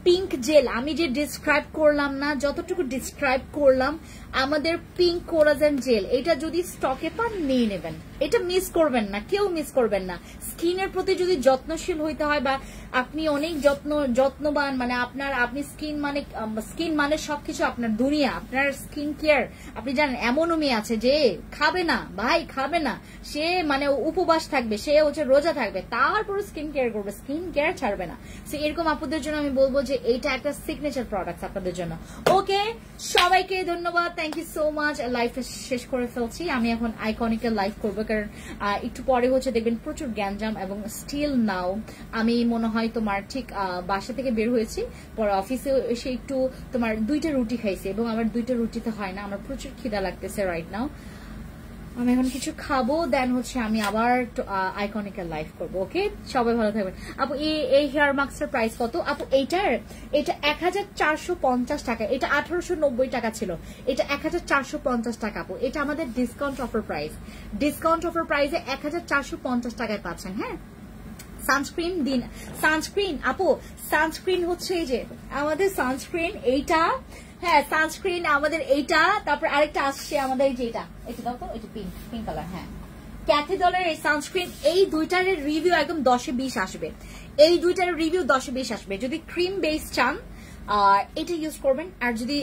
পিঙ্ক জেল আমি যে ডিসক্রাইব করলাম না, যতটুকু ডিসক্রাইব করলাম, আমাদের পিঙ্ক কোলাজেন জেল, এটা যদি স্টকে পান নিয়ে নেবেন, এটা মিস করবেন না, কেউ মিস করবেন না। স্কিনের প্রতি যদি যত্নশীল হইতে হয় বা আপনি অনেক যত্নবান, মানে আপনি স্কিন মানে সবকিছু আপনার দুনিয়া, আপনার স্কিন কেয়ার। আপনি জানেন এমনও মেয়ে আছে যে খাবে না ভাই, খাবে না, সে মানে উপবাস থাকবে, সে হচ্ছে রোজা থাকবে, তারপর স্কিন কেয়ার করবে, স্কিন কেয়ার ছাড়বে না। সো এরকম আপুদের জন্য আমি বলবো যে এইটা একটা সিগনেচার প্রোডাক্ট আপনাদের জন্য। ওকে, সবাইকে ধন্যবাদ, থ্যাংক ইউ সো মাচ। লাইফটা শেষ করে ফেলছি, আমি এখন আইকনিকের লাইভ করবো, কারণ একটু পরে হচ্ছে দেখবেন প্রচুর গ্যাঞ্জাম, এবং স্টিল নাও আমি মনে হয় তোমার ঠিক বাসা থেকে বের হয়েছি, পরে অফিসে এসে একটু তোমার 2টা রুটি খাইছি, এবং আমার 2টা রুটিতে হয় না, আমার প্রচুর খিদা লাগতেছে রাইট নাও। আমি এখন কিছু খাবো, দেন হচ্ছে আমি আবার আইকনিকের লাইভ করবো। ওকে, সবাই ভালো থাকবেন। আপু এই হেয়ার মাস্কের প্রাইস কত? আপু এটা 1450 টাকা, এটা 1890 টাকা ছিল, এটা 1450 টাকা। আপু এটা আমাদের ডিসকাউন্ট অফার প্রাইসে 1450 টাকায় পাচ্ছেন। হ্যাঁ, সানস্ক্রিন দিন, সানস্ক্রিন আপু, সানস্ক্রিন হচ্ছে এই যে আমাদের সানস্ক্রিন এইটা। হ্যাঁ, সানস্ক্রিন আমাদের এইটা, তারপর আরেকটা আসছে আমাদের যেটা, এটা দাও তো, এটা পিঙ্ক কালার। হ্যাঁ, ক্যাথিডলের এই সানস্ক্রিন, এই দুইটার রিভিউ একদম 10-20 আসবে, এই দুইটার রিভিউ 10-20 আসবে। যদি ক্রিম বেস চান এটা ইউজ করবেন, আর যদি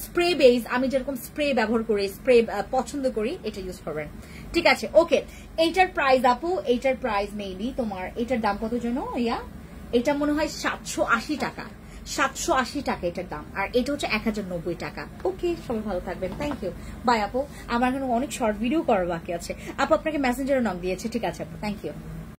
স্প্রে বেস, আমি যেরকম স্প্রে ব্যবহার করি, স্প্রে পছন্দ করি, এটা ইউজ করবেন। ঠিক আছে, ওকে। এইটার প্রাইস আপু, এইটার প্রাইস মেবি তোমার, এটার দাম কত জন্য ইয়া, এটা মনে হয় 780 টাকা, 780 টাকা এটার দাম, আর এটা হচ্ছে 1090 টাকা। ওকে, সবাই ভালো থাকবেন, থ্যাংক ইউ, বাই আপু। আমার এখন অনেক শর্ট ভিডিও করার বাকি আছে। আপু আপনাকে মেসেঞ্জারে নক দিয়েছে, ঠিক আছে আপু, থ্যাংক ইউ।